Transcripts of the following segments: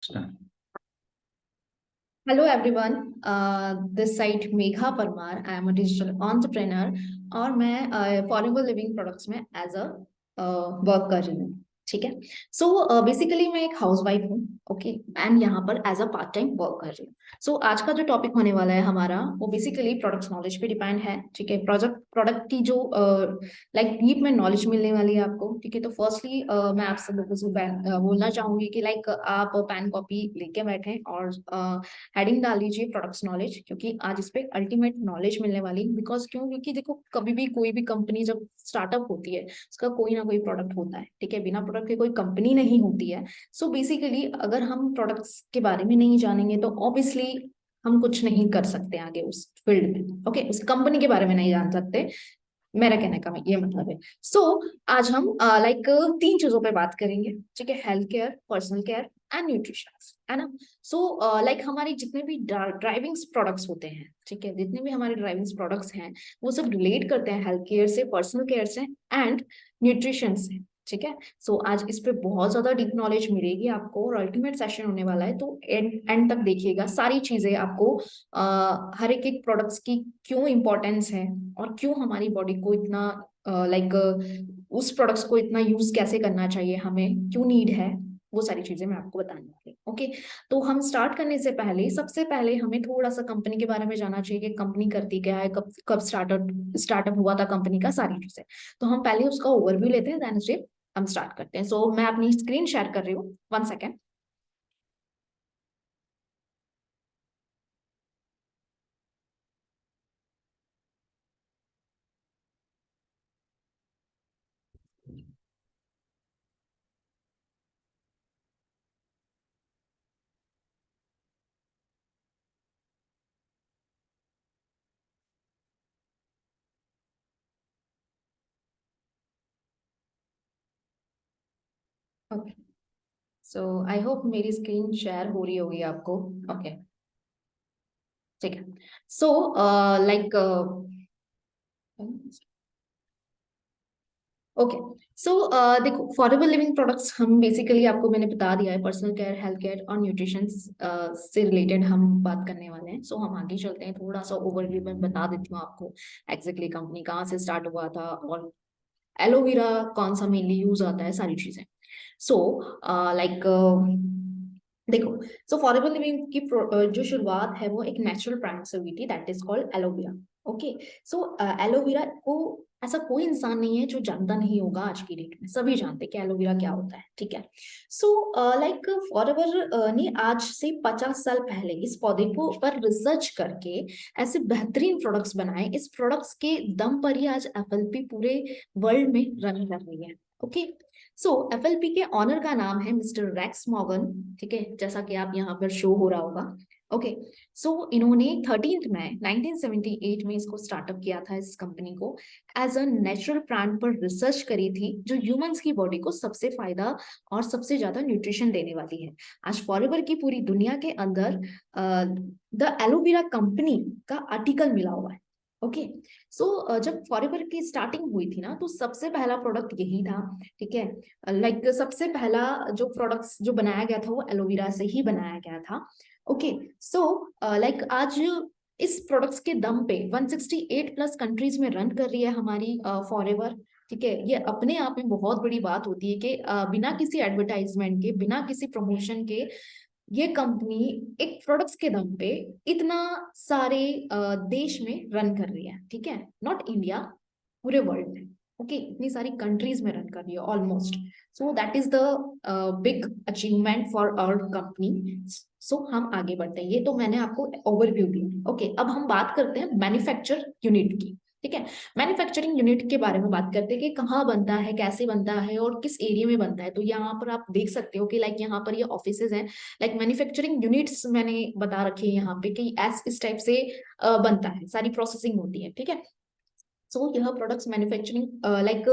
Start. Hello everyone, this site Megha Parmar. I am a digital entrepreneur और मैं forever living products में as a work कर रही हूँ. ठीक है. सो बेसिकली मैं एक हाउसवाइफ हूँ. ओके. एंड यहाँ पर as a part time work कर रही हूँ. सो आज का जो टॉपिक होने वाला है हमारा वो बेसिकली प्रोडक्ट्स नॉलेज पे डिपेंड है. ठीक है. प्रोडक्ट की जो लाइक डीप में नॉलेज मिलने वाली है आपको. ठीक है. तो फर्स्टली मैं आप सब लोगों से बोलना चाहूंगी कि लाइक आप पेन कॉपी लेके बैठे और हेडिंग डाल लीजिए प्रोडक्ट्स नॉलेज, क्योंकि आज इस पे अल्टीमेट नॉलेज मिलने वाली. बिकॉज क्यों? क्योंकि देखो, कभी भी कोई भी कंपनी जब स्टार्टअप होती है उसका कोई ना कोई प्रोडक्ट होता है. ठीक है. बिना प्रोडक्ट के कोई कंपनी नहीं होती है. सो बेसिकली अगर हम प्रोडक्ट्स के बारे में नहीं जानेंगे तो ऑब्वियसली हम कुछ नहीं कर सकते आगे उस फील्ड में. ओके. उस कंपनी के बारे में नहीं जान सकते. मेरा कहने का ये मतलब है. सो आज हम लाइक तीन चीजों पे बात करेंगे. ठीक है. Health care, personal care and nutrition. है ना. सो लाइक हमारे जितने भी ड्राइविंग प्रोडक्ट्स होते हैं, ठीक है, जितने भी हमारे ड्राइविंग प्रोडक्ट्स हैं वो सब रिलेट करते हैं हेल्थ केयर से, पर्सनल केयर से एंड न्यूट्रिशन से. ठीक है. सो आज इस पे बहुत ज्यादा डीप नॉलेज मिलेगी आपको और अल्टीमेट सेशन होने वाला है. तो एंड तक देखिएगा. सारी चीजें आपको हर एक प्रोडक्ट्स की क्यों इंपॉर्टेंस है और क्यों हमारी बॉडी को इतना लाइक उस प्रोडक्ट्स को इतना यूज कैसे करना चाहिए, हमें क्यों नीड है, वो सारी चीजें मैं आपको बताने वाली. ओके. तो हम स्टार्ट करने से पहले सबसे पहले हमें थोड़ा सा कंपनी के बारे में जानना चाहिए कि कंपनी करती क्या है, कब कब स्टार्टअप हुआ था कंपनी का, सारी चीजें. तो हम पहले उसका ओवरव्यू लेते हैं, देन उससे हम स्टार्ट करते हैं. सो मैं अपनी स्क्रीन शेयर कर रही हूँ. 1 second. Okay. So I hope मेरी स्क्रीन शेयर हो रही होगी आपको. ओके. ठीक है. So like okay. सो देखो, फॉरेवर लिविंग प्रोडक्ट्स हम बेसिकली, आपको मैंने बता दिया है, पर्सनल केयर, हेल्थ केयर और न्यूट्रिशन से रिलेटेड हम बात करने वाले हैं. सो हम आगे चलते हैं. थोड़ा सा ओवरव्यू में बता देती हूँ आपको एग्जैक्टली कंपनी कहाँ से स्टार्ट हुआ था और एलोवेरा कौन सा मेनली यूज आता है, सारी चीजें. सो लाइक देखो, सो फॉरेवर लिविंग की जो शुरुआत है वो एक नेचुरल प्लांट से हुई थी, that is called aloe vera. Okay. So aloe vera को ऐसा कोई इंसान नहीं है जो जानता नहीं होगा. आज की डेट में सभी जानते हैं कि एलोवेरा क्या होता है. ठीक है. सो लाइक फॉरेवर ने आज से 50 साल पहले इस पौधे को पर रिसर्च करके ऐसे बेहतरीन प्रोडक्ट्स बनाए. इस प्रोडक्ट्स के दम पर ही आज एफएलपी पूरे वर्ल्ड में रन कर रही है. ओके. सो एफएलपी के ऑनर का नाम है मिस्टर रैक्स मॉर्गन. ठीक है. जैसा कि आप यहाँ पर शो हो रहा होगा. ओके. सो इन्होंने 13 मई 1978 में इसको स्टार्टअप किया था, इस कंपनी को, एज अ नेचुरल प्लांट पर रिसर्च करी थी जो ह्यूमंस की बॉडी को सबसे फायदा और सबसे ज्यादा न्यूट्रिशन देने वाली है. आज फॉरएवर की पूरी दुनिया के अंदर द एलोवेरा कंपनी का आर्टिकल मिला हुआ है. ओके. सो जब फॉरएवर की स्टार्टिंग हुई थी ना, तो सबसे पहला प्रोडक्ट यही था. ठीक है. लाइक सबसे पहला जो प्रोडक्ट्स जो बनाया गया था वो एलोवेरा से ही बनाया गया था. ओके. सो लाइक आज इस प्रोडक्ट्स के दम पे 168 प्लस कंट्रीज में रन कर रही है हमारी फॉरएवर. ठीक है. ये अपने आप में बहुत बड़ी बात होती है कि बिना किसी एडवर्टाइजमेंट के, बिना किसी प्रमोशन के, ये कंपनी एक प्रोडक्ट्स के दम पे इतना सारे देश में रन कर रही है. ठीक है. नॉट इंडिया, पूरे वर्ल्ड में. ओके. इतनी सारी कंट्रीज में रन कर रही है almost. So that is the big achievement for our company. So हम आगे बढ़ते हैं. ये तो मैंने आपको ओवरव्यू दी. ओके. अब हम बात करते हैं मैन्युफैक्चर यूनिट की. ठीक है. मैन्युफैक्चरिंग यूनिट के बारे में बात करते हैं कि कहाँ बनता है, कैसे बनता है और किस एरिया में बनता है. तो यहाँ पर आप देख सकते हो कि लाइक यहाँ पर ये ऑफिसेज हैं. लाइक मैन्युफैक्चरिंग यूनिट्स मैंने बता रखी है यहाँ पे कि इस टाइप से बनता है, सारी प्रोसेसिंग होती है. ठीक है. सो यह प्रोडक्ट्स मैन्युफैक्चरिंग लाइक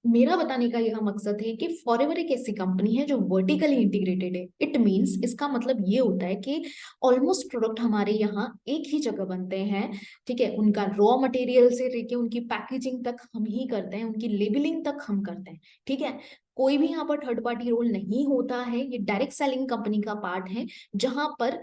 मेरा बताने का यह मकसद है कि फॉरएवर एक ऐसी कंपनी है जो वर्टिकली इंटीग्रेटेड है. इट मींस, इसका मतलब ये होता है कि ऑलमोस्ट प्रोडक्ट हमारे यहाँ एक ही जगह बनते हैं. ठीक है. उनका रॉ मटेरियल से लेके उनकी पैकेजिंग तक हम ही करते हैं, उनकी लेबलिंग तक हम करते हैं. ठीक है. कोई भी यहाँ पर थर्ड पार्टी रोल नहीं होता है, ये डायरेक्ट सेलिंग कंपनी का पार्ट है जहां पर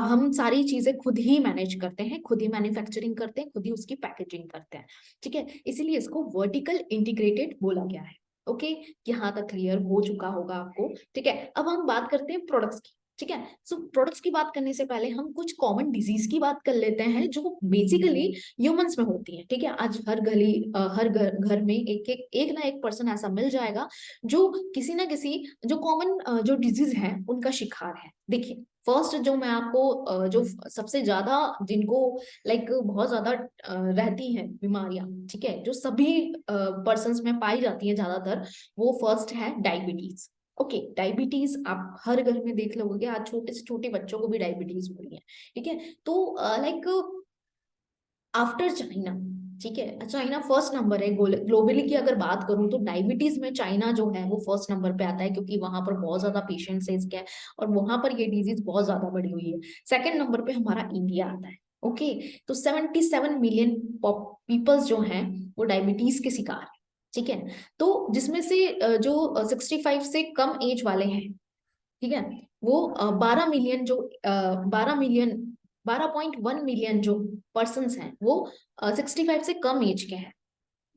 हम सारी चीजें खुद ही मैनेज करते हैं, खुद ही मैन्युफैक्चरिंग करते हैं, खुद ही उसकी पैकेजिंग करते हैं, ठीक है। इसीलिए इसको वर्टिकल इंटीग्रेटेड बोला गया है। ओके, यहाँ तक क्लियर हो चुका होगा आपको, ठीक है। अब हम बात करते हैं प्रोडक्ट्स की, ठीक है। सो प्रोडक्ट्स की बात करने से पहले हम कुछ कॉमन डिजीज की बात कर लेते हैं जो बेसिकली ह्यूमंस में होती है, ठीक है। आज हर गली हर घर घर में एक ना एक पर्सन ऐसा मिल जाएगा जो किसी ना किसी जो कॉमन जो डिजीज है उनका शिकार है। देखिए, फर्स्ट जो मैं आपको जो सबसे ज्यादा जिनको लाइक बहुत ज्यादा रहती है बीमारियां, ठीक है, जो सभी पर्सन्स में पाई जाती है ज्यादातर, वो फर्स्ट है डायबिटीज। ओके, डायबिटीज आप हर घर में देख लोगे, आज छोटे से छोटे बच्चों को भी डायबिटीज हो रही है, ठीक है। तो लाइक आफ्टर चाइना, ठीक है, चाइना फर्स्ट नंबर है ग्लोबली की अगर बात करूं तो डायबिटीज में चाइना जो है वो फर्स्ट नंबर पे आता है, क्योंकि वहां पर बहुत ज्यादा पेशेंट्स है इसके, और वहां पर ये डिजीज बहुत ज्यादा बढ़ी हुई है। सेकंड नंबर पे हमारा इंडिया आता है। ओके, तो 77 मिलियन पीपल्स जो हैं वो डायबिटीज के शिकार है, ठीक है। तो जिसमें से जो 65 से कम एज वाले हैं, ठीक है, वो 12 मिलियन जो 12.1 मिलियन जो पर्सन हैं वो 65 से कम एज के हैं,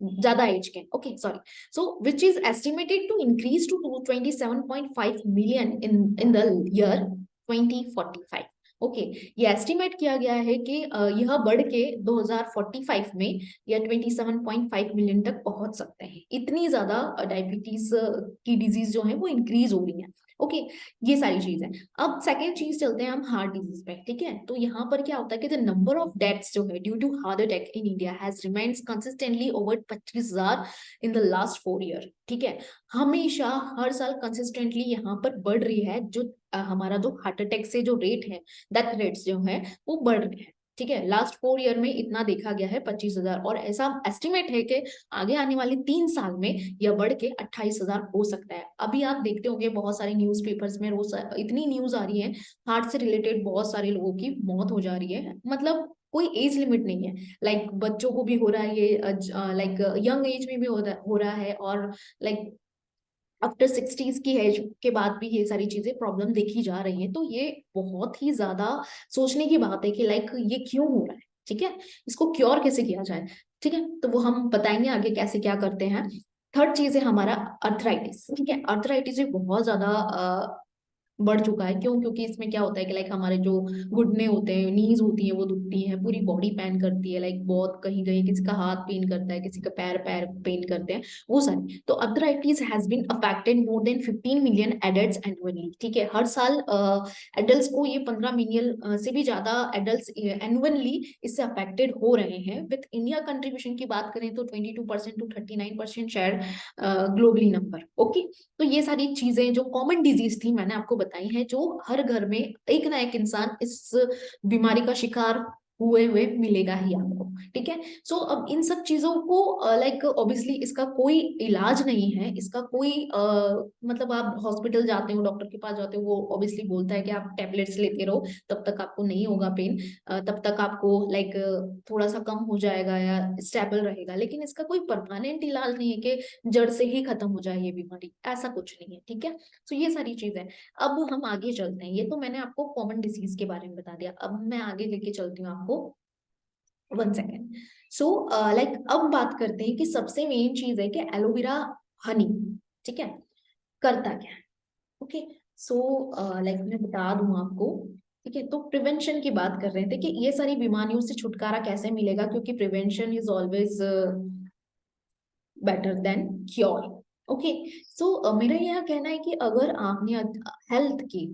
ज्यादा एज के, okay sorry. So which is estimated to increase to 27.5 million in the year 2045। Okay, ये एस्टिमेट किया गया है कि यह बढ़ के 2045 में या 27.5 मिलियन तक पहुंच सकते हैं। इतनी ज्यादा डायबिटीज की डिजीज जो है वो इंक्रीज हो रही है। ओके, ये सारी चीज है। अब सेकेंड चीज चलते हैं हम हार्ट डिजीज पे, ठीक है। तो यहाँ पर क्या होता है कि द नंबर ऑफ डेथ्स जो है due to heart attack in India has remains consistently over 25,000 in the last 4 year, ठीक है। हमेशा हर साल कंसिस्टेंटली यहाँ पर बढ़ रही है जो हमारा जो हार्ट अटैक से जो रेट है, डेथ रेट्स जो है वो बढ़ रहे हैं, ठीक है। लास्ट 4 ईयर में इतना देखा गया है 25,000, और ऐसा एस्टिमेट है कि आगे आने वाले 3 साल में यह बढ़ के 28,000 हो सकता है। अभी आप देखते होंगे बहुत सारे न्यूज़पेपर्स में रोज इतनी न्यूज आ रही है, हार्ट से रिलेटेड बहुत सारे लोगों की मौत हो जा रही है, मतलब कोई एज लिमिट नहीं है। लाइक बच्चों को भी हो रहा है ये, लाइक यंग एज में भी हो रहा है, और लाइक आफ्टर 60s की एज के बाद भी ये सारी चीजें प्रॉब्लम देखी जा रही है। तो ये बहुत ही ज्यादा सोचने की बात है कि लाइक ये क्यों हो रहा है, ठीक है। इसको क्योर कैसे किया जाए, ठीक है, तो वो हम बताएंगे आगे कैसे क्या करते हैं। थर्ड चीज है हमारा अर्थराइटिस, ठीक है। अर्थराइटिस भी बहुत ज्यादा बढ़ चुका है। क्यों? क्योंकि इसमें क्या होता है कि लाइक हमारे जो घुटने होते हैं, नीज होती हैं, वो दुखती हैं, पूरी बॉडी पेन करती है, लाइक बहुत कहीं कहीं किसी का हाथ पेन करता है, किसी का पैर पैर पेन करते हैं, वो सारी। तो arthritis has been affected more than 15 million adults annually, ठीक है। हर साल एडल्ट्स को ये 15 मिलियन से भी ज्यादा एडल्ट्स एनुअली इससे अफेक्टेड हो रहे हैं। विथ इंडिया कंट्रीब्यूशन की बात करें तो 22% to 39% share globally number. Okay, तो ये सारी चीजें जो कॉमन डिजीज थी मैंने आपको बताई हैं, जो हर घर में एक ना एक इंसान इस बीमारी का शिकार हुए हुए मिलेगा ही आपको, ठीक है। सो अब इन सब चीजों को लाइक ऑब्वियसली इसका कोई इलाज नहीं है, इसका कोई मतलब आप हॉस्पिटल जाते हो, डॉक्टर के पास जाते हो, वो ऑब्वियसली बोलता है कि आप टैबलेट्स लेते रहो, तब तक आपको नहीं होगा पेन, तब तक आपको लाइक थोड़ा सा कम हो जाएगा या स्टेबल रहेगा, लेकिन इसका कोई परमानेंट इलाज नहीं है कि जड़ से ही खत्म हो जाए ये बीमारी, ऐसा कुछ नहीं है, ठीक है। तो ये सारी चीजें। अब हम आगे चलते हैं, ये तो मैंने आपको कॉमन डिसीज के बारे में बता दिया, अब मैं आगे लेके चलती हूँ आपको। 1 सेकेंड। सो लाइक अब बात करते हैं कि सबसे मेन चीज है कि एलोवेरा हनी, ठीक है, करता क्या है। ओके, सो लाइक मैं बता दूं आपको, ठीक है। तो प्रिवेंशन की बात कर रहे थे कि ये सारी बीमारियों से छुटकारा कैसे मिलेगा, क्योंकि prevention is always better than cure. Okay, so मेरा यह कहना है कि अगर आपने हेल्थ की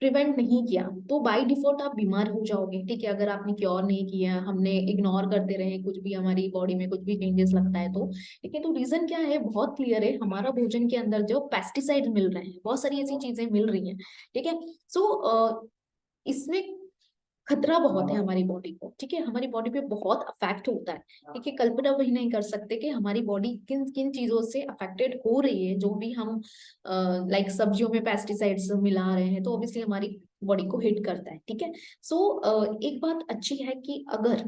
प्रिवेंट नहीं किया तो बाय डिफॉल्ट आप बीमार हो जाओगे, ठीक है। अगर आपने क्योर नहीं किया, हमने इग्नोर करते रहे, कुछ भी हमारी बॉडी में कुछ भी चेंजेस लगता है तो, ठीक है। तो रीजन क्या है, बहुत क्लियर है, हमारा भोजन के अंदर जो पेस्टिसाइड मिल रहे हैं, बहुत सारी ऐसी चीजें मिल रही हैं, ठीक है। सो इसमें खतरा बहुत है हमारी बॉडी को, ठीक है, हमारी बॉडी पे बहुत अफेक्ट होता है, ठीक है। कल्पना भी नहीं कर सकते कि हमारी बॉडी किन किन चीजों से अफेक्टेड हो रही है, जो भी हम लाइक सब्जियों में पेस्टिसाइड्स मिला रहे हैं, तो ऑब्वियसली हमारी बॉडी को हिट करता है, ठीक है। सो एक बात अच्छी है कि अगर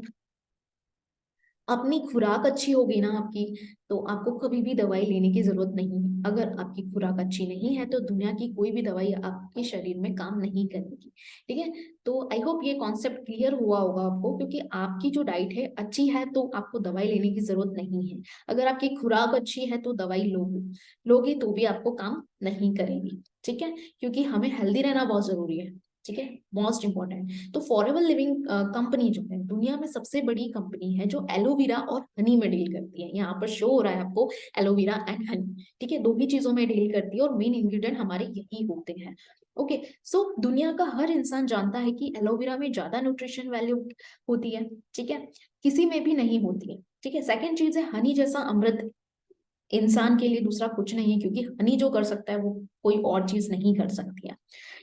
अपनी खुराक अच्छी होगी ना आपकी, तो आपको कभी भी दवाई लेने की जरूरत नहीं है। अगर आपकी खुराक अच्छी नहीं है तो दुनिया की कोई भी दवाई आपके शरीर में काम नहीं करेगी। ठीक है, तो आई होप ये कॉन्सेप्ट क्लियर हुआ होगा आपको, क्योंकि आपकी जो डाइट है अच्छी है तो आपको दवाई लेने की जरूरत नहीं है। अगर आपकी खुराक अच्छी है तो दवाई लोगे तो भी आपको काम नहीं करेगी। ठीक है, क्योंकि हमें हेल्दी रहना बहुत जरूरी है। ठीक है, मोस्ट इंपॉर्टेंट। तो फॉरेवर लिविंग कंपनी जो है दुनिया में सबसे बड़ी कंपनी है जो एलोवेरा और हनी में डील करती है। यहाँ पर शो हो रहा है आपको एलोवेरा एंड हनी। ठीक है, दो ही चीजों में डील करती है और मेन इंग्रेडिएंट हमारे यही होते हैं। ओके, सो दुनिया का हर इंसान जानता है कि एलोवेरा में ज्यादा न्यूट्रिशन वैल्यू होती है। ठीक है, किसी में भी नहीं होती है। ठीक है, सेकेंड चीज है हनी जैसा अमृत इंसान के लिए दूसरा कुछ नहीं है, क्योंकि हनी जो कर सकता है वो कोई और चीज नहीं कर सकती है।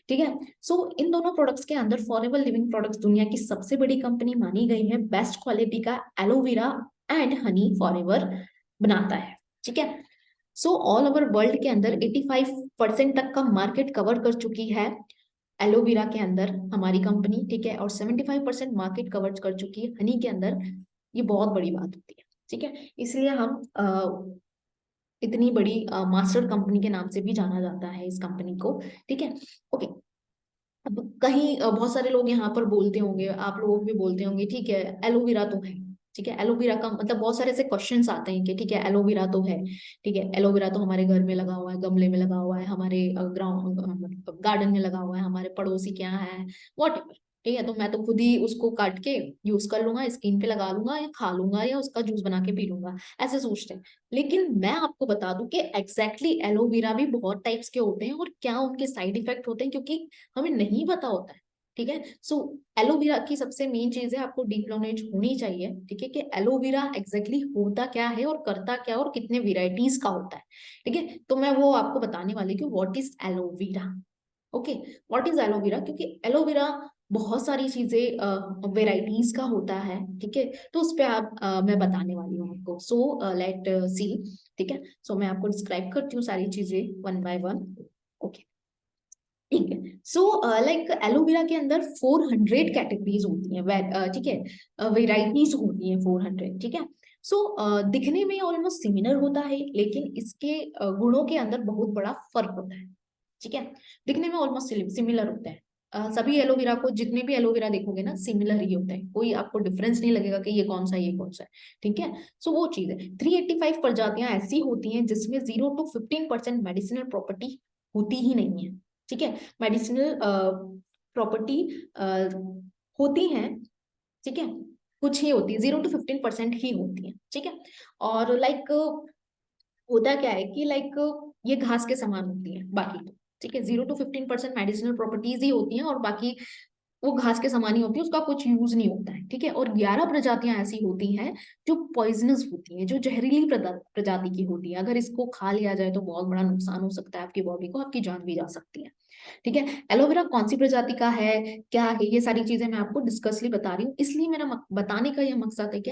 ठीक है, सो इन दोनों प्रोडक्ट्स के अंदर फॉरेवर लिविंग प्रोडक्ट्स दुनिया की सबसे बड़ी कंपनी मानी गई है, बेस्ट क्वालिटी का एलोवेरा एंड हनी फॉरेवर बनाता है। ठीक है, सो ऑल ओवर वर्ल्ड के अंदर 85% तक का मार्केट कवर कर चुकी है एलोवेरा के अंदर हमारी कंपनी। ठीक है, और 75% मार्केट कवर कर चुकी है हनी के अंदर। ये बहुत बड़ी बात होती है। ठीक है, इसलिए हम इतनी बड़ी मास्टर कंपनी के नाम से भी जाना जाता है इस कंपनी को। ठीक है, ओके। अब कहीं बहुत सारे लोग यहाँ पर बोलते होंगे, आप लोग भी बोलते होंगे, ठीक है एलोवेरा तो है। ठीक है, एलोवेरा का मतलब बहुत सारे ऐसे क्वेश्चंस आते हैं कि ठीक है एलोवेरा तो है। ठीक है, एलोवेरा तो हमारे घर में लगा हुआ है, गमले में लगा हुआ है, हमारे ग्राउंड गार्डन में लगा हुआ है, हमारे पड़ोसी के यहाँ है, वॉट। ठीक है, तो मैं तो खुद ही उसको काट के यूज कर लूंगा, स्किन पे लगा लूंगा या खा लूंगा या उसका जूस बना के पी लूंगा, ऐसे सोचते हैं। लेकिन मैं आपको बता दूं कि एग्जैक्टली एलोवेरा भी बहुत टाइप्स के होते हैं और क्या उनके साइड इफेक्ट होते हैं, क्योंकि हमें नहीं पता होता है। ठीक है, सो एलोवेरा की सबसे मेन चीज है आपको डीप नॉलेज होनी चाहिए। ठीक है, कि एलोवेरा एग्जैक्टली होता क्या है और करता क्या और कितने वेराइटीज का होता है। ठीक है, तो मैं वो आपको बताने वाली कि what is aloe vera. Okay, what is aloe vera, क्योंकि एलोवेरा बहुत सारी चीजें वेराइटीज का होता है। ठीक है, तो उस पे मैं बताने वाली हूँ आपको। So let see. ठीक है, सो मैं आपको डिस्क्राइब करती हूँ सारी चीजें वन बाय वन। ओके, ठीक है, सो लाइक एलोवेरा के अंदर 400 कैटेगरीज होती हैं। ठीक है, वेराइटीज होती हैं 400। ठीक है, सो दिखने में ऑलमोस्ट सिमिलर होता है, लेकिन इसके गुणों के अंदर बहुत बड़ा फर्क होता है। ठीक है, दिखने में ऑलमोस्ट सिमिलर होता है। सभी एलोवेरा को, जितने भी एलोवेरा देखोगे ना, सिमिलर ही होता है, कोई आपको डिफरेंस नहीं लगेगा कि ये कौन सा ये कौन सा है। ठीक है, सो वो चीज है। 385 प्रजातियां ऐसी होती हैं जिसमें 0 to 15% मेडिसिनल प्रॉपर्टी होती ही नहीं है। ठीक है, मेडिसिनल प्रॉपर्टी होती हैं। ठीक है, कुछ ही होती है, 0 to 15% ही होती है। ठीक है, और लाइक होता क्या है कि लाइक ये घास के समान होती है बाकी तो। ठीक है, 0 to 15% मेडिसिनल प्रॉपर्टीज ही होती हैं और बाकी वो घास के समान ही होती है, उसका कुछ यूज नहीं होता है। ठीक है, और 11 प्रजातियां ऐसी होती हैं जो पॉइजनस होती हैं, जो जहरीली प्रजाति की होती है। अगर इसको खा लिया जाए तो बहुत बड़ा नुकसान हो सकता है आपकी बॉडी को, आपकी जान भी जा सकती है। ठीक है, एलोवेरा कौन सी प्रजाति का है, क्या है, ये सारी चीजें मैं आपको डिस्कसली बता रही हूँ। इसलिए मेरा बताने का यह मकसद है कि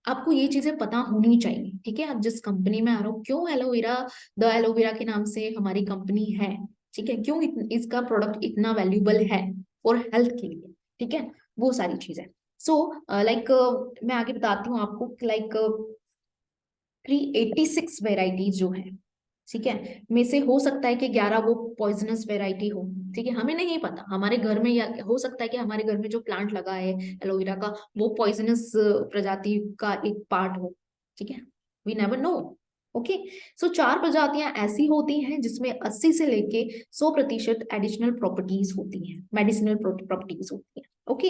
आपको ये चीजें पता होनी चाहिए। ठीक है, आप जिस कंपनी में आ रहे हो, क्यों एलोवेरा, द एलोवेरा के नाम से हमारी कंपनी है। ठीक है, क्यों इसका प्रोडक्ट इतना वैल्यूबल है फॉर हेल्थ के लिए। ठीक है, वो सारी चीजें। सो लाइक मैं आगे बताती हूँ आपको, लाइक 386 वेराइटीज जो है, ठीक है, में से हो सकता है कि 11 वो पॉइजनस वेराइटी हो। ठीक है, हमें नहीं पता, हमारे घर में, या हो सकता है कि हमारे घर में जो प्लांट लगा है एलोवेरा का वो पॉइजनस प्रजाति का एक पार्ट हो। ठीक है, वी नेवर नो। ओके, सो 4 प्रजातियां ऐसी होती हैं जिसमें 80 से लेके 100% एडिशनल प्रॉपर्टीज होती हैं, मेडिसिनल प्रॉपर्टीज होती हैं। ओके,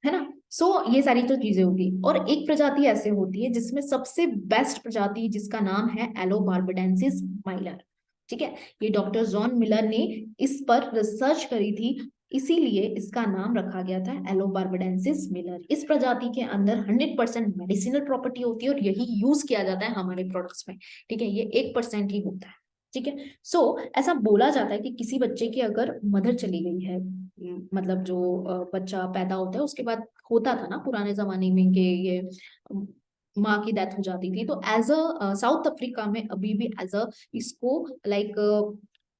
है ना। सो ये सारी तो चीजें होगी, और एक प्रजाति ऐसे होती है जिसमें सबसे बेस्ट प्रजाति, जिसका नाम है एलोबार्बाडेंसिस माइलर। ठीक है, ये डॉक्टर जॉन मिलर ने इस पर रिसर्च करी थी, इसीलिए इसका नाम रखा गया था एलोबार्बाडेंसिस मिलर। इस प्रजाति के अंदर 100% मेडिसिनल प्रॉपर्टी होती है और यही यूज किया जाता है हमारे प्रोडक्ट्स में। ठीक है, ये 1% ही होता है। ठीक है, सो ऐसा बोला जाता है कि किसी बच्चे की अगर मदर चली गई है, मतलब जो बच्चा पैदा होता है उसके बाद, होता था ना पुराने जमाने में कि ये अम, माँ की डेथ हो जाती थी, तो एज अ साउथ अफ्रीका में अभी भी एज अ इसको लाइक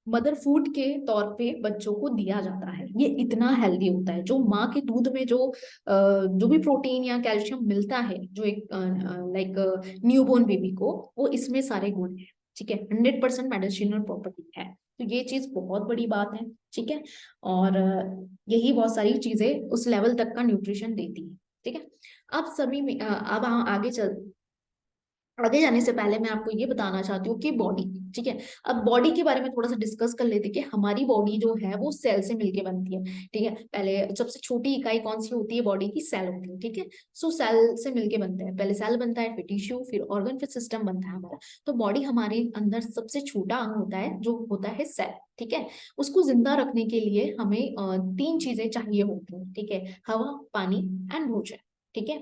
मदर फूड के तौर पे बच्चों को दिया जाता है। ये इतना हेल्दी होता है, जो माँ के दूध में जो भी प्रोटीन या कैल्शियम मिलता है, जो एक लाइक न्यूबॉर्न बेबी को, वो इसमें सारे गुण है। ठीक है, 100% मेडिसिनल प्रॉपर्टी है। तो ये चीज बहुत बड़ी बात है। ठीक है, और यही बहुत सारी चीजें उस लेवल तक का न्यूट्रिशन देती है। ठीक है, अब सभी में अब आगे जाने से पहले मैं आपको ये बताना चाहती हूँ कि बॉडी, ठीक है, अब बॉडी के बारे में थोड़ा सा डिस्कस कर लेते हैं कि हमारी बॉडी जो है वो सेल से मिलके बनती है। ठीक है, पहले सबसे छोटी इकाई कौन सी होती है बॉडी की? सेल होती है। ठीक है, सो सेल से मिलके बनते हैं। पहले सेल बनता है, फिर टिश्यू, फिर ऑर्गन, फिर सिस्टम बनता है हमारा। तो बॉडी हमारे अंदर सबसे छोटा अंग होता है, जो होता है सेल। ठीक है, उसको जिंदा रखने के लिए हमें तीन चीजें चाहिए होती हैं। ठीक है, हवा, पानी एंड भोजन। ठीक है,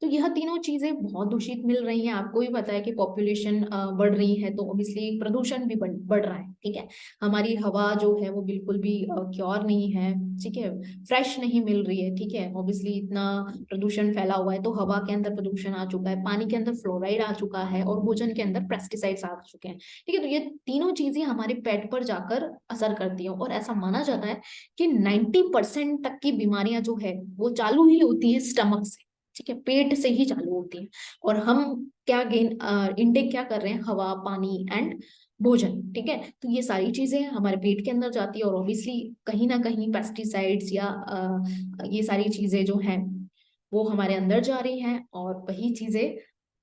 तो यह तीनों चीजें बहुत दूषित मिल रही हैं। आपको भी पता है कि पॉपुलेशन बढ़ रही है, तो ऑब्वियसली प्रदूषण भी बढ़ रहा है। ठीक है, हमारी हवा जो है वो बिल्कुल भी क्योर नहीं है। ठीक है, फ्रेश नहीं मिल रही है। ठीक है, ऑब्वियसली इतना प्रदूषण फैला हुआ है, तो हवा के अंदर प्रदूषण आ चुका है, पानी के अंदर फ्लोराइड आ चुका है, और भोजन के अंदर पेस्टिसाइड्स आ चुके हैं। ठीक है, तो ये तीनों चीजें हमारे पेट पर जाकर असर करती हैं, और ऐसा माना जाता है कि 90% तक की बीमारियां जो है वो चालू ही होती है स्टमक से। ठीक है, पेट से ही चालू होती है। और हम क्या गेन इनटेक क्या कर रहे हैं? हवा, पानी एंड भोजन। ठीक है, तो ये सारी चीजें हमारे पेट के अंदर जाती है, और ऑब्वियसली कहीं ना कहीं पेस्टिसाइड्स या ये सारी चीजें जो हैं वो हमारे अंदर जा रही हैं, और वही चीजें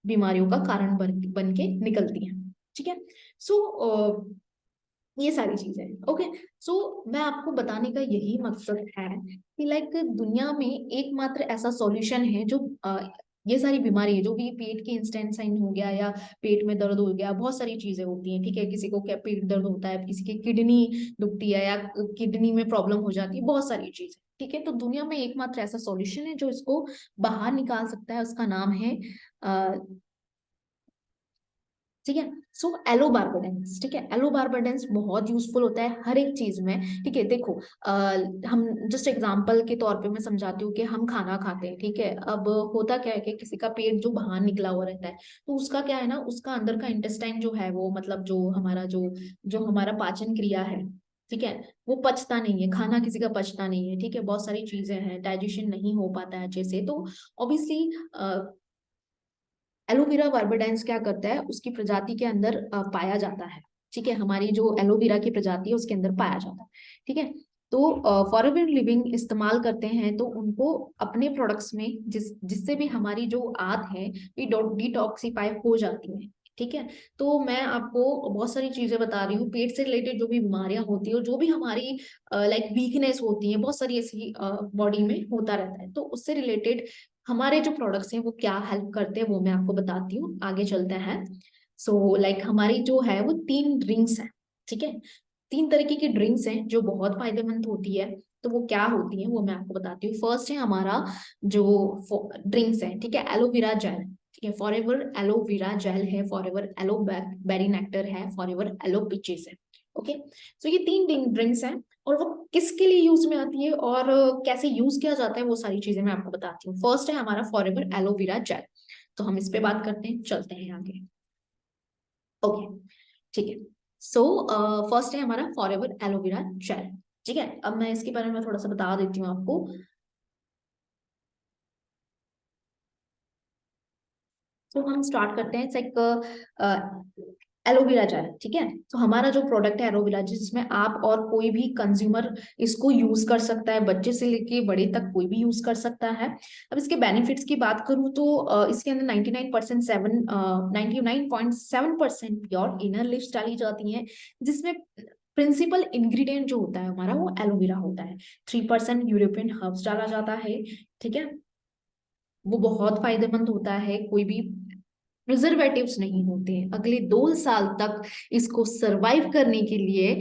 बीमारियों का कारण बन के निकलती हैं। ठीक है, सो ये सारी चीजें ओके। सो मैं आपको बताने का यही मकसद है कि लाइक दुनिया में एकमात्र ऐसा सॉल्यूशन है जो ये सारी बीमारी है, जो भी पेट की इंस्टेंसाइन हो गया, या पेट में दर्द हो गया, बहुत सारी चीजें होती हैं। ठीक है, किसी को क्या पेट दर्द होता है, किसी की किडनी दुखती है, या किडनी में प्रॉब्लम हो जाती है, बहुत सारी चीजें। ठीक है, तो दुनिया में एकमात्र ऐसा सॉल्यूशन है जो इसको बाहर निकाल सकता है, उसका नाम है ठीक है, सो एलो बार्बाडेंस। ठीक है, एलो बार्बाडेंस बहुत यूजफुल होता है हर एक चीज में। ठीक है, देखो हम जस्ट एग्जांपल के तौर पे मैं समझाती हूँ कि हम खाना खाते हैं। ठीक है, अब होता क्या है कि किसी का पेट जो बाहर निकला हुआ रहता है, तो उसका क्या है ना, उसका अंदर का इंटेस्टाइन जो है वो, मतलब जो हमारा पाचन क्रिया है, ठीक है, वो पचता नहीं है। खाना किसी का पचता नहीं है। ठीक है, बहुत सारी चीजें हैं, डाइजेशन नहीं हो पाता है अच्छे से। तो ऑब्वियसली एलोवेरा बार्बाडेंस क्या करता है, उसकी प्रजाति के अंदर पाया जाता है। ठीक है, हमारी जो एलोवेरा की प्रजाति है उसके अंदर पाया जाता है। ठीक है, तो फॉरएवर लिविंग इस्तेमाल करते हैं, तो उनको अपने प्रोडक्ट्स में जिससे भी हमारी जो आंत है ये डिटॉक्सिफाई हो जाती है। ठीक है, तो मैं आपको बहुत सारी चीजें बता रही हूँ पेट से रिलेटेड, जो भी बीमारियां होती है और जो भी हमारी लाइक वीकनेस होती है, बहुत सारी ऐसी बॉडी में होता रहता है, तो उससे रिलेटेड हमारे जो प्रोडक्ट्स हैं वो क्या हेल्प करते हैं वो मैं आपको बताती हूँ। आगे चलते हैं। सो लाइक हमारी जो है वो तीन ड्रिंक्स हैं। ठीक है, तीन तरीके की ड्रिंक्स हैं जो बहुत फायदेमंद होती है। तो वो क्या होती है वो मैं आपको बताती हूँ। फर्स्ट है हमारा जो ड्रिंक्स है, ठीक है, एलोवेरा जेल। ठीक है, फॉरएवर एलोवेरा जेल है, फॉरएवर एलो बेरी नेक्टर है, फॉरएवर एलो पीचेस है। ओके, सो ये तीन ड्रिंक्स हैं, और वो किसके लिए यूज में आती है और कैसे यूज किया जाता है वो सारी चीजें मैं आपको बताती हूँ। फर्स्ट है हमारा फॉरएवर एलोवेरा जेल, तो हम इस पे बात करते हैं, चलते हैं आगे। ओके, ठीक है, सो फर्स्ट है हमारा फॉरएवर एलोवेरा जेल। ठीक है, अब मैं इसके बारे में थोड़ा सा बता देती हूँ आपको। तो हम स्टार्ट करते हैं लाइक एलोवेरा जेल। ठीक है, तो हमारा जो प्रोडक्ट है एलोवेरा जेल, जिसमें आप और कोई भी कंज्यूमर इसको यूज कर सकता है, बच्चे से लेके बड़े तक कोई भी यूज कर सकता है। अब इसके बेनिफिट्स की बात करूं तो इसके अंदर 99.7% प्योर इनर लिप्स डाली जाती हैं, जिसमें प्रिंसिपल इंग्रेडिएंट जो होता है हमारा वो एलोवेरा होता है। 3% यूरोपियन हर्ब्स डाला जाता है। ठीक है, वो बहुत फायदेमंद होता है, कोई भी प्रिजर्वेटिव्स नहीं होते हैं। अगले 2 साल तक इसको सरवाइव करने के लिए,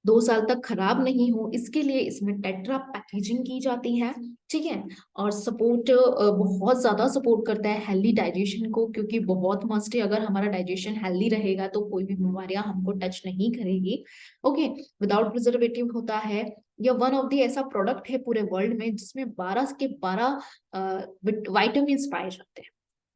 2 साल तक खराब नहीं हो इसके लिए इसमें टेट्रा पैकेजिंग की जाती है। ठीक है, और सपोर्ट बहुत ज्यादा सपोर्ट करता है हेल्दी डाइजेशन को, क्योंकि बहुत मस्ट है, अगर हमारा डाइजेशन हेल्दी रहेगा तो कोई भी बीमारियां हमको टच नहीं करेगी। ओके, विदाउट प्रिजर्वेटिव होता है। यह वन ऑफ दी ऐसा प्रोडक्ट है पूरे वर्ल्ड में जिसमें 12 के 12 विटामिन पाए जाते हैं।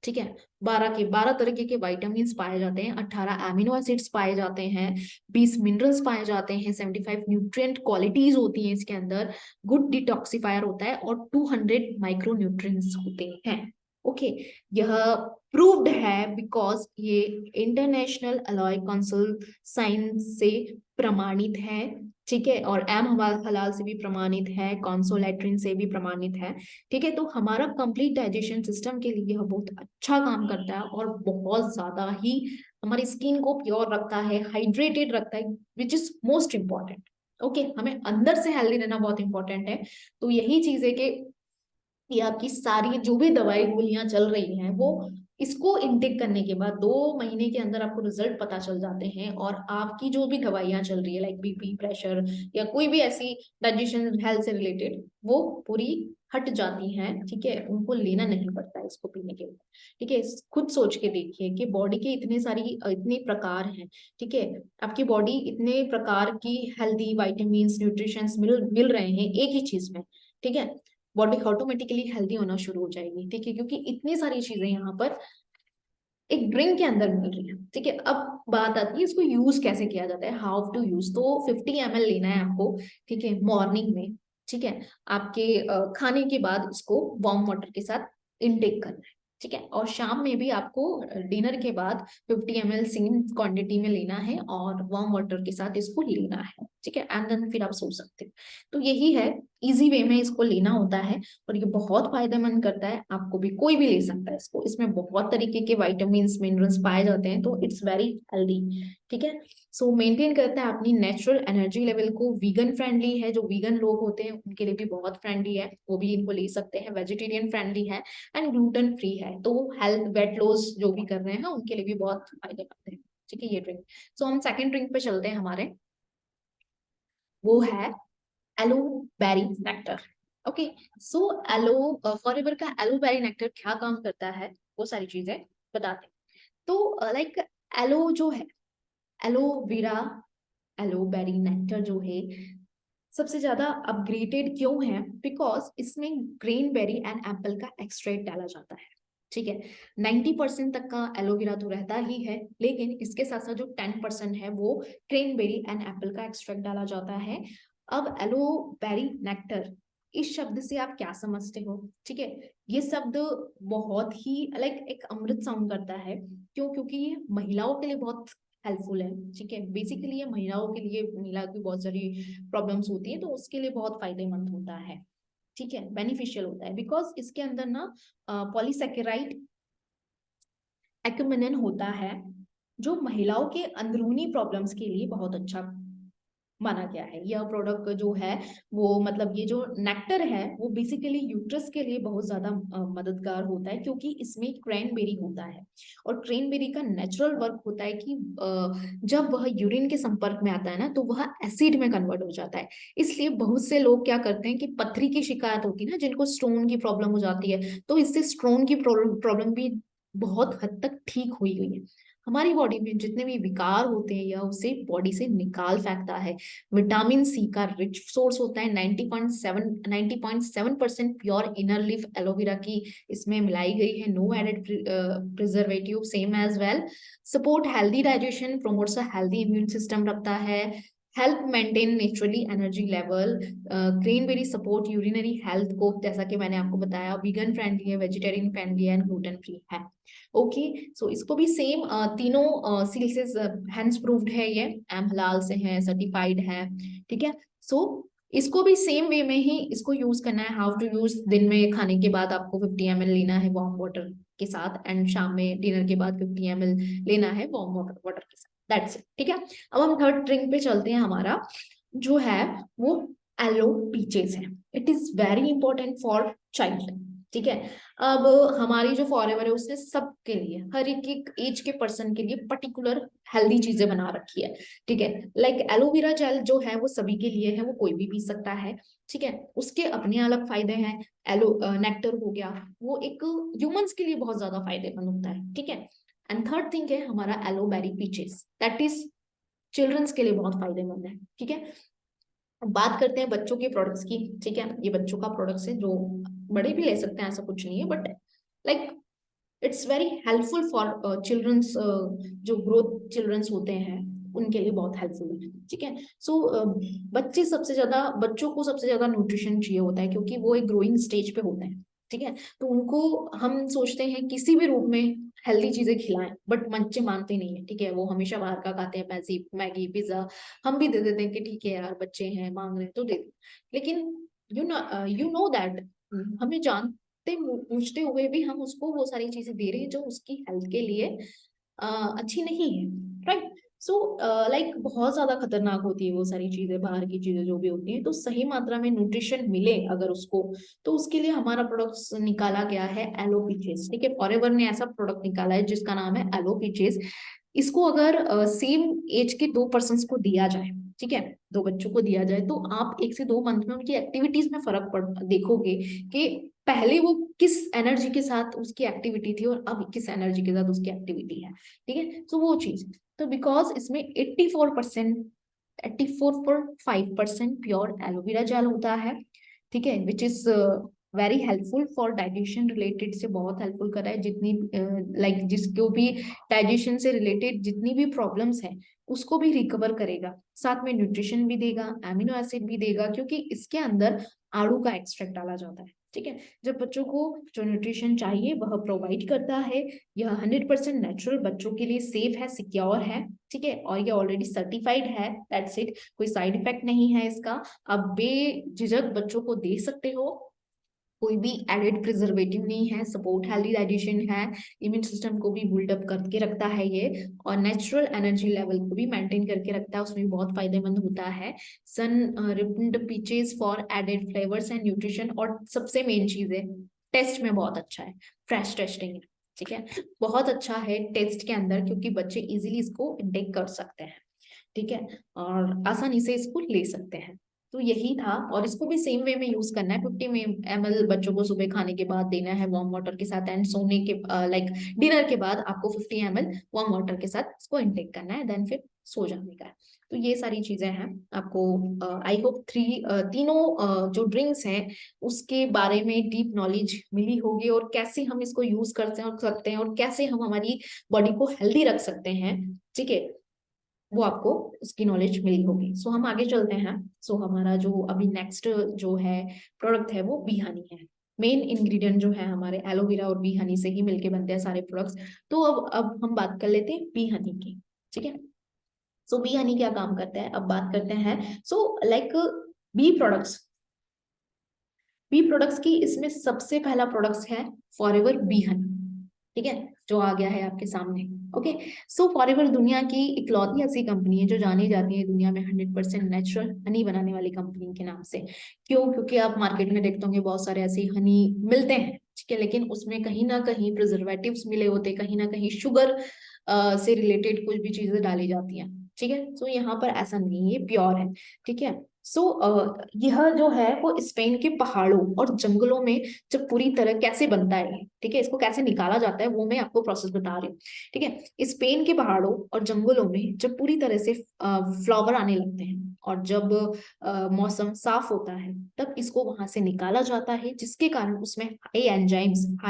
ठीक है। 12 तरीके के विटामिन पाए जाते हैं, 18 एमिनो एसिड्स पाए जाते हैं, 20 मिनरल्स पाए जाते हैं, 75 न्यूट्रिएंट क्वालिटीज होती हैं इसके अंदर, गुड डिटॉक्सिफायर होता है और 200 माइक्रो न्यूट्रिएंट्स होते हैं। ओके, यह प्रूव्ड है बिकॉज ये इंटरनेशनल अलॉय काउंसिल साइंस से प्रमाणित है। ठीक है, और एम हलाल से भी प्रमाणित है, कॉन्सोलेट्रिन से भी प्रमाणित है। ठीक है, तो हमारा कंप्लीट डाइजेशन सिस्टम के लिए यह बहुत अच्छा काम करता है और बहुत ज्यादा ही हमारी स्किन को प्योर रखता है, हाइड्रेटेड रखता है, which is most important. Okay, हमें अंदर से हेल्दी रहना बहुत इंपॉर्टेंट है। तो यही चीज है कि ये आपकी सारी जो भी दवाई गोलियां चल रही हैं वो इसको इनटेक करने के बाद 2 महीने के अंदर आपको रिजल्ट पता चल जाते हैं, और आपकी जो भी दवाइयां चल रही है लाइक बीपी, प्रेशर या कोई भी ऐसी डाइजेशन हेल्थ से रिलेटेड, वो पूरी हट जाती हैं। ठीक है, उनको लेना नहीं पड़ता है इसको पीने के बाद। ठीक है, खुद सोच के देखिए कि बॉडी के इतने प्रकार हैं। ठीक है, आपकी बॉडी इतने प्रकार की हेल्दी वाइटामिन न्यूट्रिशंस मिल मिल रहे हैं एक ही चीज में। ठीक है, बॉडी ऑटोमेटिकली हेल्दी होना शुरू हो जाएगी। ठीक है, क्योंकि इतनी सारी चीजें यहाँ पर एक ड्रिंक के अंदर मिल रही है। ठीक है, अब बात आती है इसको यूज कैसे किया जाता है, हाउ टू यूज। तो 50 ml लेना है आपको। ठीक है, मॉर्निंग में। ठीक है, आपके खाने के बाद इसको वार्म वाटर के साथ इनटेक करना है। ठीक है, और शाम में भी आपको डिनर के बाद 50 ml सेम क्वांटिटी में लेना है और वार्म वाटर के साथ इसको लेना है। ठीक है, एंड देन फिर आप सो सकते हो। तो यही है, इजी वे में इसको लेना होता है और ये बहुत फायदेमंद करता है। आपको भी कोई भी ले सकता है इसको, इसमें बहुत तरीके के विटामिन मिनरल्स पाए जाते हैं, तो इट्स वेरी हेल्दी। ठीक है, सो मेंटेन करता है अपनी नेचुरल एनर्जी लेवल को, वीगन फ्रेंडली है, जो वीगन लोग होते हैं उनके लिए भी बहुत फ्रेंडली है, वो भी इनको ले सकते हैं। वेजिटेरियन फ्रेंडली है एंड ग्लूटेन फ्री है, तो हेल्थ वेट लॉस जो भी कर रहे हैं उनके लिए भी बहुत फायदेमंद है। ठीक है, ये ड्रिंक। सो हम सेकेंड ड्रिंक पे चलते हैं हमारे, वो है एलोबेरी नेक्टर। ओके, सो एलो फॉरएवर का एलोबेरी नेक्टर क्या काम करता है, वो सारी चीजें बताते हैं। तो लाइक एलो जो है, एलोवेरा, एलोबेरी नेक्टर जो है सबसे ज्यादा अपग्रेडेड क्यों है, बिकॉज इसमें ग्रेन बेरी एंड एप्पल का एक्सट्रैक्ट डाला जाता है। ठीक है, 90% तक का एलोवेरा तो रहता ही है, लेकिन इसके साथ साथ जो 10% है वो क्रेनबेरी एंड एप्पल का एक्सट्रैक्ट डाला जाता है। अब एलोबेरी नेक्टर, इस शब्द से आप क्या समझते हो? ठीक है, ये शब्द बहुत ही लाइक एक अमृत साउंड करता है। क्यों? क्योंकि ये महिलाओं के लिए बहुत हेल्पफुल है। ठीक है, बेसिकली ये महिलाओं के लिए, महिला की बहुत सारी प्रॉब्लम्स होती है तो उसके लिए बहुत फायदेमंद होता है। ठीक है, बेनिफिशियल होता है, बिकॉज इसके अंदर ना पॉलीसेकेराइड एक्युमिनिन होता है, जो महिलाओं के अंदरूनी प्रॉब्लम्स के लिए बहुत अच्छा माना गया है। यह प्रोडक्ट जो है वो मतलब ये जो नेक्टर है वो बेसिकली यूट्रस के लिए बहुत ज्यादा मददगार होता है, क्योंकि इसमें क्रैनबेरी होता है। और क्रैनबेरी का नेचुरल वर्क होता है कि जब वह यूरिन के संपर्क में आता है ना तो वह एसिड में कन्वर्ट हो जाता है। इसलिए बहुत से लोग क्या करते हैं कि पथरी की शिकायत होती है ना, जिनको स्टोन की प्रॉब्लम हो जाती है, तो इससे स्टोन की प्रॉब्लम भी बहुत हद तक ठीक हुई हुई है। हमारी बॉडी में जितने भी विकार होते हैं या उसे बॉडी से निकाल फेंकता है। विटामिन सी का रिच सोर्स होता है, 90.7% प्योर इनर लीफ एलोवेरा की इसमें मिलाई गई है, no added preservative same as well. Support healthy digestion, promotes a healthy immune system रखता है, help maintain naturally energy level. Cranberry support urinary health को, जैसा कि मैंने आपको बताया, वीगन फ्रेंडली है, वेजिटेरियन फ्रेंडली है एंड ग्लूटेन फ्री है। ओके, सो इसको भी सेम तीनों सील से हैंड्स प्रूव्ड है, ये एम हलाल से है, सर्टिफाइड है। ठीक है, सो इसको भी सेम वे में ही इसको यूज करना है। हाउ टू यूज, दिन में खाने के बाद आपको 50 ml लेना है वार्म वाटर के साथ, एंड शाम में डिनर के बाद 50 ml लेना है वार्म वाटर वाटर के साथ। That's it. ठीक है, अब हम थर्ड ड्रिंक पे चलते हैं हमारा, जो है वो एलो पीचेस है। It is very important for child. ठीक है, अब हमारी जो फॉरएवर है उसने सबके लिए, हर एक एक एज के पर्सन के लिए पर्टिकुलर हेल्दी चीजें बना रखी है। ठीक है, लाइक एलोवेरा जेल जो है वो सभी के लिए है, वो कोई भी पी सकता है। ठीक है, उसके अपने अलग फायदे हैं। एलो नेक्टर हो गया, वो एक ह्यूमंस के लिए बहुत ज्यादा फायदेमंद होता है। ठीक है, एंड थर्ड थिंग है हमारा एलोबेरी पीचेस, दैट इज चिल्ड्रंस के लिए बहुत फायदेमंद है। ठीक है, अब बात करते हैं बच्चों के प्रोडक्ट्स की। ठीक है, ये बच्चों का प्रोडक्ट्स है जो बड़े भी ले सकते हैं, ऐसा कुछ नहीं है, but like it's very helpful for childrens, जो ग्रोथ चिल्ड्रंस होते हैं उनके लिए बहुत हेल्पफुल है। ठीक है, सो बच्चों को सबसे ज्यादा न्यूट्रिशन चाहिए होता है क्योंकि वो एक ग्रोइंग स्टेज पे होते हैं। ठीक है, तो उनको हम सोचते हैं किसी भी रूप में हेल्दी चीजें खिलाएं, बट बच्चे मानते नहीं है। ठीक है, वो हमेशा बाहर का खाते हैं, मैगी मैगी पिज्जा। हम भी दे देते हैं कि ठीक है यार बच्चे हैं मांग रहे हैं तो दे दो, लेकिन यू नो दैट हमें पूछते हुए भी हम उसको वो सारी चीजें दे रहे हैं जो उसकी हेल्थ के लिए अच्छी नहीं है। राइट, सो लाइक बहुत ज्यादा खतरनाक होती है वो सारी चीजें, बाहर की चीजें जो भी होती हैं। तो सही मात्रा में न्यूट्रिशन मिले अगर उसको, तो उसके लिए हमारा प्रोडक्ट निकाला गया है एलोपीचेस। ठीक है, फॉरएवर ने ऐसा प्रोडक्ट निकाला है जिसका नाम है एलोपीचेस। इसको अगर सेम एज के दो पर्सन को दिया जाए, ठीक है, दो बच्चों को दिया जाए, तो आप 1 से 2 मंथ में उनकी एक्टिविटीज में फर्क पड़ देखोगे कि पहले वो किस एनर्जी के साथ उसकी एक्टिविटी थी और अब किस एनर्जी के साथ उसकी एक्टिविटी है। ठीक है, तो वो चीज, तो बिकॉज इसमें 84.5% प्योर एलोवेरा जेल होता है। ठीक है, which is very helpful for digestion related, से बहुत हेल्पफुल कर रहा है। जितनी लाइक जिसको भी डाइजेशन से रिलेटेड जितनी भी प्रॉब्लम्स हैं उसको भी रिकवर करेगा, साथ में न्यूट्रिशन भी देगा, एमिनो एसिड भी देगा, क्योंकि इसके अंदर आड़ू का एक्सट्रैक्ट डाला जाता है। ठीक है, जब बच्चों को जो न्यूट्रिशन चाहिए वह प्रोवाइड करता है। यह 100% नेचुरल, बच्चों के लिए सेफ है, सिक्योर है। ठीक है, और ये ऑलरेडी सर्टिफाइड है, दैट्स इट, कोई साइड इफेक्ट नहीं है इसका। अब बेझिझक बच्चों को दे सकते हो, कोई भी एडेड प्रिजर्वेटिव नहीं है, सपोर्ट हेल्दी डाइजेशन है, इम्यून सिस्टम को भी बिल्डअप करके रखता है ये, और नेचुरल एनर्जी लेवल को भी मेंटेन करके रखता है, उसमें भी बहुत फायदेमंद होता है। Sun ripened peaches for added flavours and nutrition, और सबसे मेन चीज है टेस्ट में बहुत अच्छा है, फ्रेश टेस्टिंग है। ठीक है, बहुत अच्छा है टेस्ट के अंदर, क्योंकि बच्चे इजीली इसको इंटेक कर सकते हैं। ठीक है, और आसानी से इसको ले सकते हैं। तो यही था, और इसको भी सेम वे में यूज करना है। 50 ml बच्चों को सुबह खाने के बाद देना है वार्म वाटर के साथ, एंड सोने के लाइक डिनर के बाद आपको 50 ml वार्म वाटर के साथ इसको इनटेक करना है, देन फिर सो जाने का है। तो ये सारी चीजें हैं आपको, आई होप तीनों जो ड्रिंक्स हैं उसके बारे में डीप नॉलेज मिली होगी, और कैसे हम इसको यूज करते हैं और कैसे हम हमारी बॉडी को हेल्दी रख सकते हैं। ठीक है, वो आपको उसकी नॉलेज मिली होगी। सो हम आगे चलते हैं। सो हमारा जो अभी नेक्स्ट जो है प्रोडक्ट है वो बी हनी है। मेन इंग्रेडिएंट जो है हमारे एलोवेरा और बी हनी से ही मिलके बनते हैं सारे प्रोडक्ट्स। तो अब हम बात कर लेते हैं बी हनी की। ठीक है, सो बी हनी क्या काम करता है अब बात करते हैं। So like B products B products की इसमें सबसे पहला प्रोडक्ट्स है फॉरएवर बी हनी। ठीक है, जो आ गया है आपके सामने। ओके, सो फॉरएवर दुनिया की इकलौती ऐसी कंपनी है जो जानी जाती है दुनिया में 100% नेचुरल हनी बनाने वाली कंपनी के नाम से। क्यों? क्योंकि आप मार्केट में देखते होंगे बहुत सारे ऐसे हनी मिलते हैं, ठीक है, लेकिन उसमें कहीं ना कहीं प्रिजर्वेटिव्स मिले होते, कहीं ना कहीं शुगर से रिलेटेड कुछ भी चीजें डाली जाती हैं। ठीक है, सो यहाँ पर ऐसा नहीं है, ये प्योर है। ठीक है, सो यह जो है वो स्पेन के पहाड़ों और जंगलों में जब पूरी तरह कैसे बनता है, ठीक है, इसको कैसे निकाला जाता है वो मैं आपको प्रोसेस बता रही हूँ। ठीक है, स्पेन के पहाड़ों और जंगलों में जब पूरी तरह से फ्लावर आने लगते हैं और जब मौसम साफ होता है, तब इसको वहां से निकाला जाता है, जिसके कारण उसमें हाई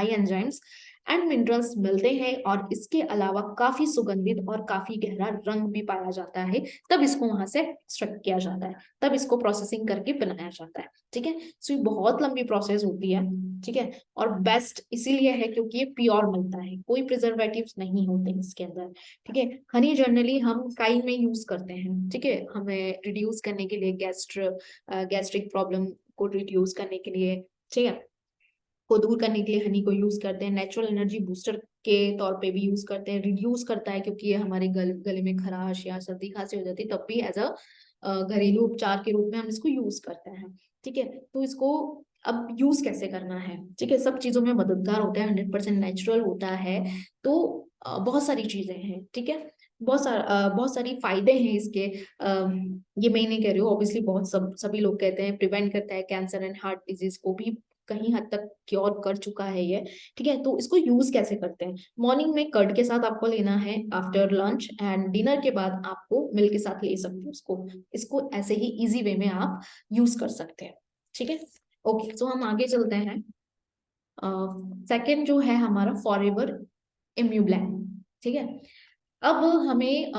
एंजाइम्स एंड मिनरल्स मिलते हैं, और इसके अलावा काफी सुगंधित और काफी गहरा रंग भी पाया जाता है। तब इसको वहां से एक्सट्रैक्ट किया जाता है, तब इसको प्रोसेसिंग करके बनाया जाता है। ठीक है, सो ये बहुत लंबी प्रोसेस होती है। ठीक है, और बेस्ट इसीलिए है क्योंकि ये प्योर मिलता है, कोई प्रिजर्वेटिव्स नहीं होते इसके अंदर। ठीक है, हनी जनरली हम काई में यूज करते हैं। ठीक है, हमें रिड्यूस करने के लिए गैस्ट्रिक प्रॉब्लम को रिड्यूस करने के लिए, ठीक है, को दूर करने के लिए हनी को यूज करते हैं। नेचुरल एनर्जी बूस्टर के तौर पे भी यूज करते हैं। रिड्यूस करता है क्योंकि ये हमारे गले में खराश या सर्दी खांसी हो जाती है, तब भी एज अ घरेलू उपचार के रूप में हम इसको यूज करते हैं। ठीक है, तो इसको अब यूज कैसे करना है, ठीक है, सब चीजों में मददगार होता है, 100% नेचुरल होता है। तो बहुत सारी चीजें हैं। ठीक है, बहुत सारी फायदे हैं इसके। ये मैं नहीं कह रही हूँ, ऑब्वियसली बहुत सभी लोग कहते हैं प्रिवेंट करता है कैंसर एंड हार्ट डिजीज को भी, कहीं हद तक क्योर कर चुका है ये। ठीक है, तो इसको यूज कैसे करते हैं? मॉर्निंग में कर्ड के साथ आपको लेना है, आफ्टर लंच एंड डिनर के बाद आपको मिल्क के साथ ले सकते हो इसको। इसको ऐसे ही इजी वे में आप यूज कर सकते हैं। ठीक है, ओके, सो हम आगे चलते हैं। सेकंड जो है हमारा फॉरएवर इम्यूब्लैंक, ठीक है। अब हमें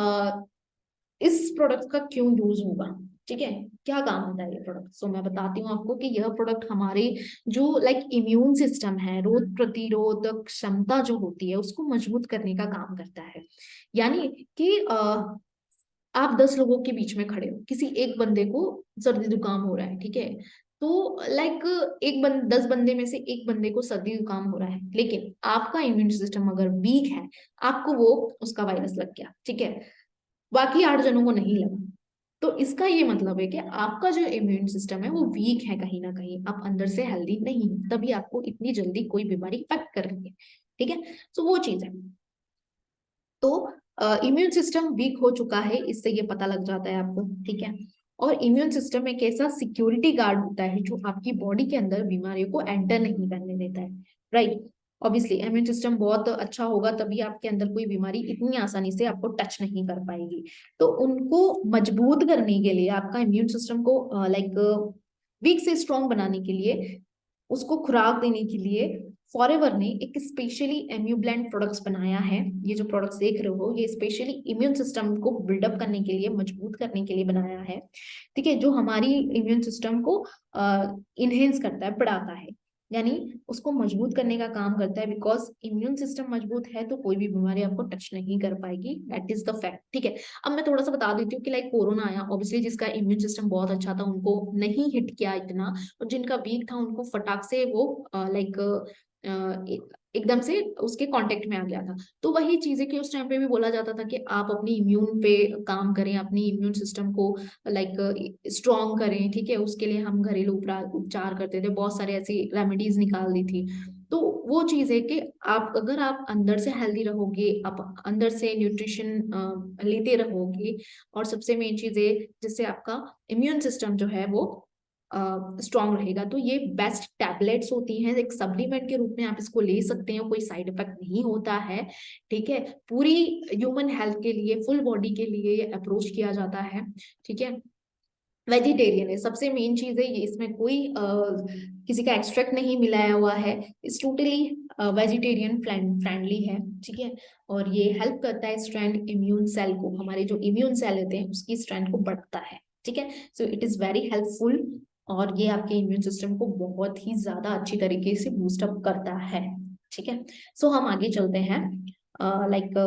इस प्रोडक्ट का क्यों यूज होगा, ठीक है, क्या काम होता है ये प्रोडक्ट। सो मैं बताती हूँ आपको कि यह प्रोडक्ट हमारे जो इम्यून सिस्टम है, रोग प्रतिरोधक क्षमता जो होती है उसको मजबूत करने का काम करता है। यानी कि आप 10 लोगों के बीच में खड़े हो, किसी एक बंदे को सर्दी जुकाम हो रहा है, ठीक है, तो एक 10 बंदे में से एक बंदे को सर्दी जुकाम हो रहा है, लेकिन आपका इम्यून सिस्टम अगर वीक है, आपको वो उसका वायरस लग गया, ठीक है, बाकी 8 जनों को नहीं लगा, तो इसका ये मतलब है कि आपका जो इम्यून सिस्टम है वो वीक है, कहीं ना कहीं आप अंदर से हेल्दी नहीं हो, तभी आपको इतनी जल्दी कोई बीमारी इफेक्ट कर रही है, ठीक है। तो वो चीज है। तो इम्यून सिस्टम वीक हो चुका है, इससे ये पता लग जाता है आपको, ठीक है। और इम्यून सिस्टम एक ऐसा सिक्योरिटी गार्ड होता है जो आपकी बॉडी के अंदर बीमारियों को एंटर नहीं करने देता है, राइट। ऑब्वियसली इम्यून सिस्टम बहुत अच्छा होगा तभी आपके अंदर कोई बीमारी इतनी आसानी से आपको टच नहीं कर पाएगी। तो उनको मजबूत करने के लिए, आपका इम्यून सिस्टम को वीक से स्ट्रॉन्ग बनाने के लिए, उसको खुराक देने के लिए फॉरएवर ने एक स्पेशली इम्यूब्लेंट प्रोडक्ट्स बनाया है। ये जो प्रोडक्ट्स देख रहे हो ये स्पेशली इम्यून सिस्टम को बिल्डअप करने के लिए, मजबूत करने के लिए बनाया है, ठीक है, जो हमारी इम्यून सिस्टम को इनहेंस करता है, बढ़ाता है, यानी उसको मजबूत करने का काम करता है। बिकॉज इम्यून सिस्टम मजबूत है तो कोई भी बीमारी आपको टच नहीं कर पाएगी, दैट इज द फैक्ट, ठीक है। अब मैं थोड़ा सा बता देती हूँ कि कोरोना आया, ऑब्वियसली जिसका इम्यून सिस्टम बहुत अच्छा था उनको नहीं हिट किया इतना, और जिनका वीक था उनको फटाक से वो एकदम से उसके कांटेक्ट में आ गया था। तो वही चीजें कि उस टाइम पे भी बोला जाता था कि आप अपनी इम्यून पे काम करें, अपनी इम्यून सिस्टम को स्ट्रॉन्ग करें, ठीक है। उसके लिए हम घरेलू उपचार करते थे, बहुत सारे ऐसी रेमेडीज निकाल दी थी। तो वो चीज है कि आप अगर आप अंदर से हेल्दी रहोगे, आप अंदर से न्यूट्रिशन लेते रहोगे, और सबसे मेन चीज है जिससे आपका इम्यून सिस्टम जो है वो स्ट्रांग रहेगा, तो ये बेस्ट टैबलेट्स होती हैं, एक सप्लीमेंट के रूप में आप इसको ले सकते हैं, कोई साइड इफेक्ट नहीं होता है, ठीक है। पूरी ह्यूमन हेल्थ के लिए, फुल बॉडी के लिए ये अप्रोच किया जाता है, ठीक है। वेजिटेरियन है, सबसे मेन चीज है ये, इसमें कोई किसी का एक्सट्रैक्ट नहीं मिलाया हुआ है, इस टोटली वेजिटेरियन फ्रेंडली है, ठीक है। और ये हेल्प करता है स्ट्रेंथ इम्यून सेल को, हमारे जो इम्यून सेल होते हैं उसकी स्ट्रेंथ को बढ़ता है, ठीक है। So it is very helpful, और ये आपके इम्यून सिस्टम को बहुत ही ज्यादा अच्छी तरीके से बूस्ट अप करता है, ठीक है। सो हम आगे चलते हैं। अब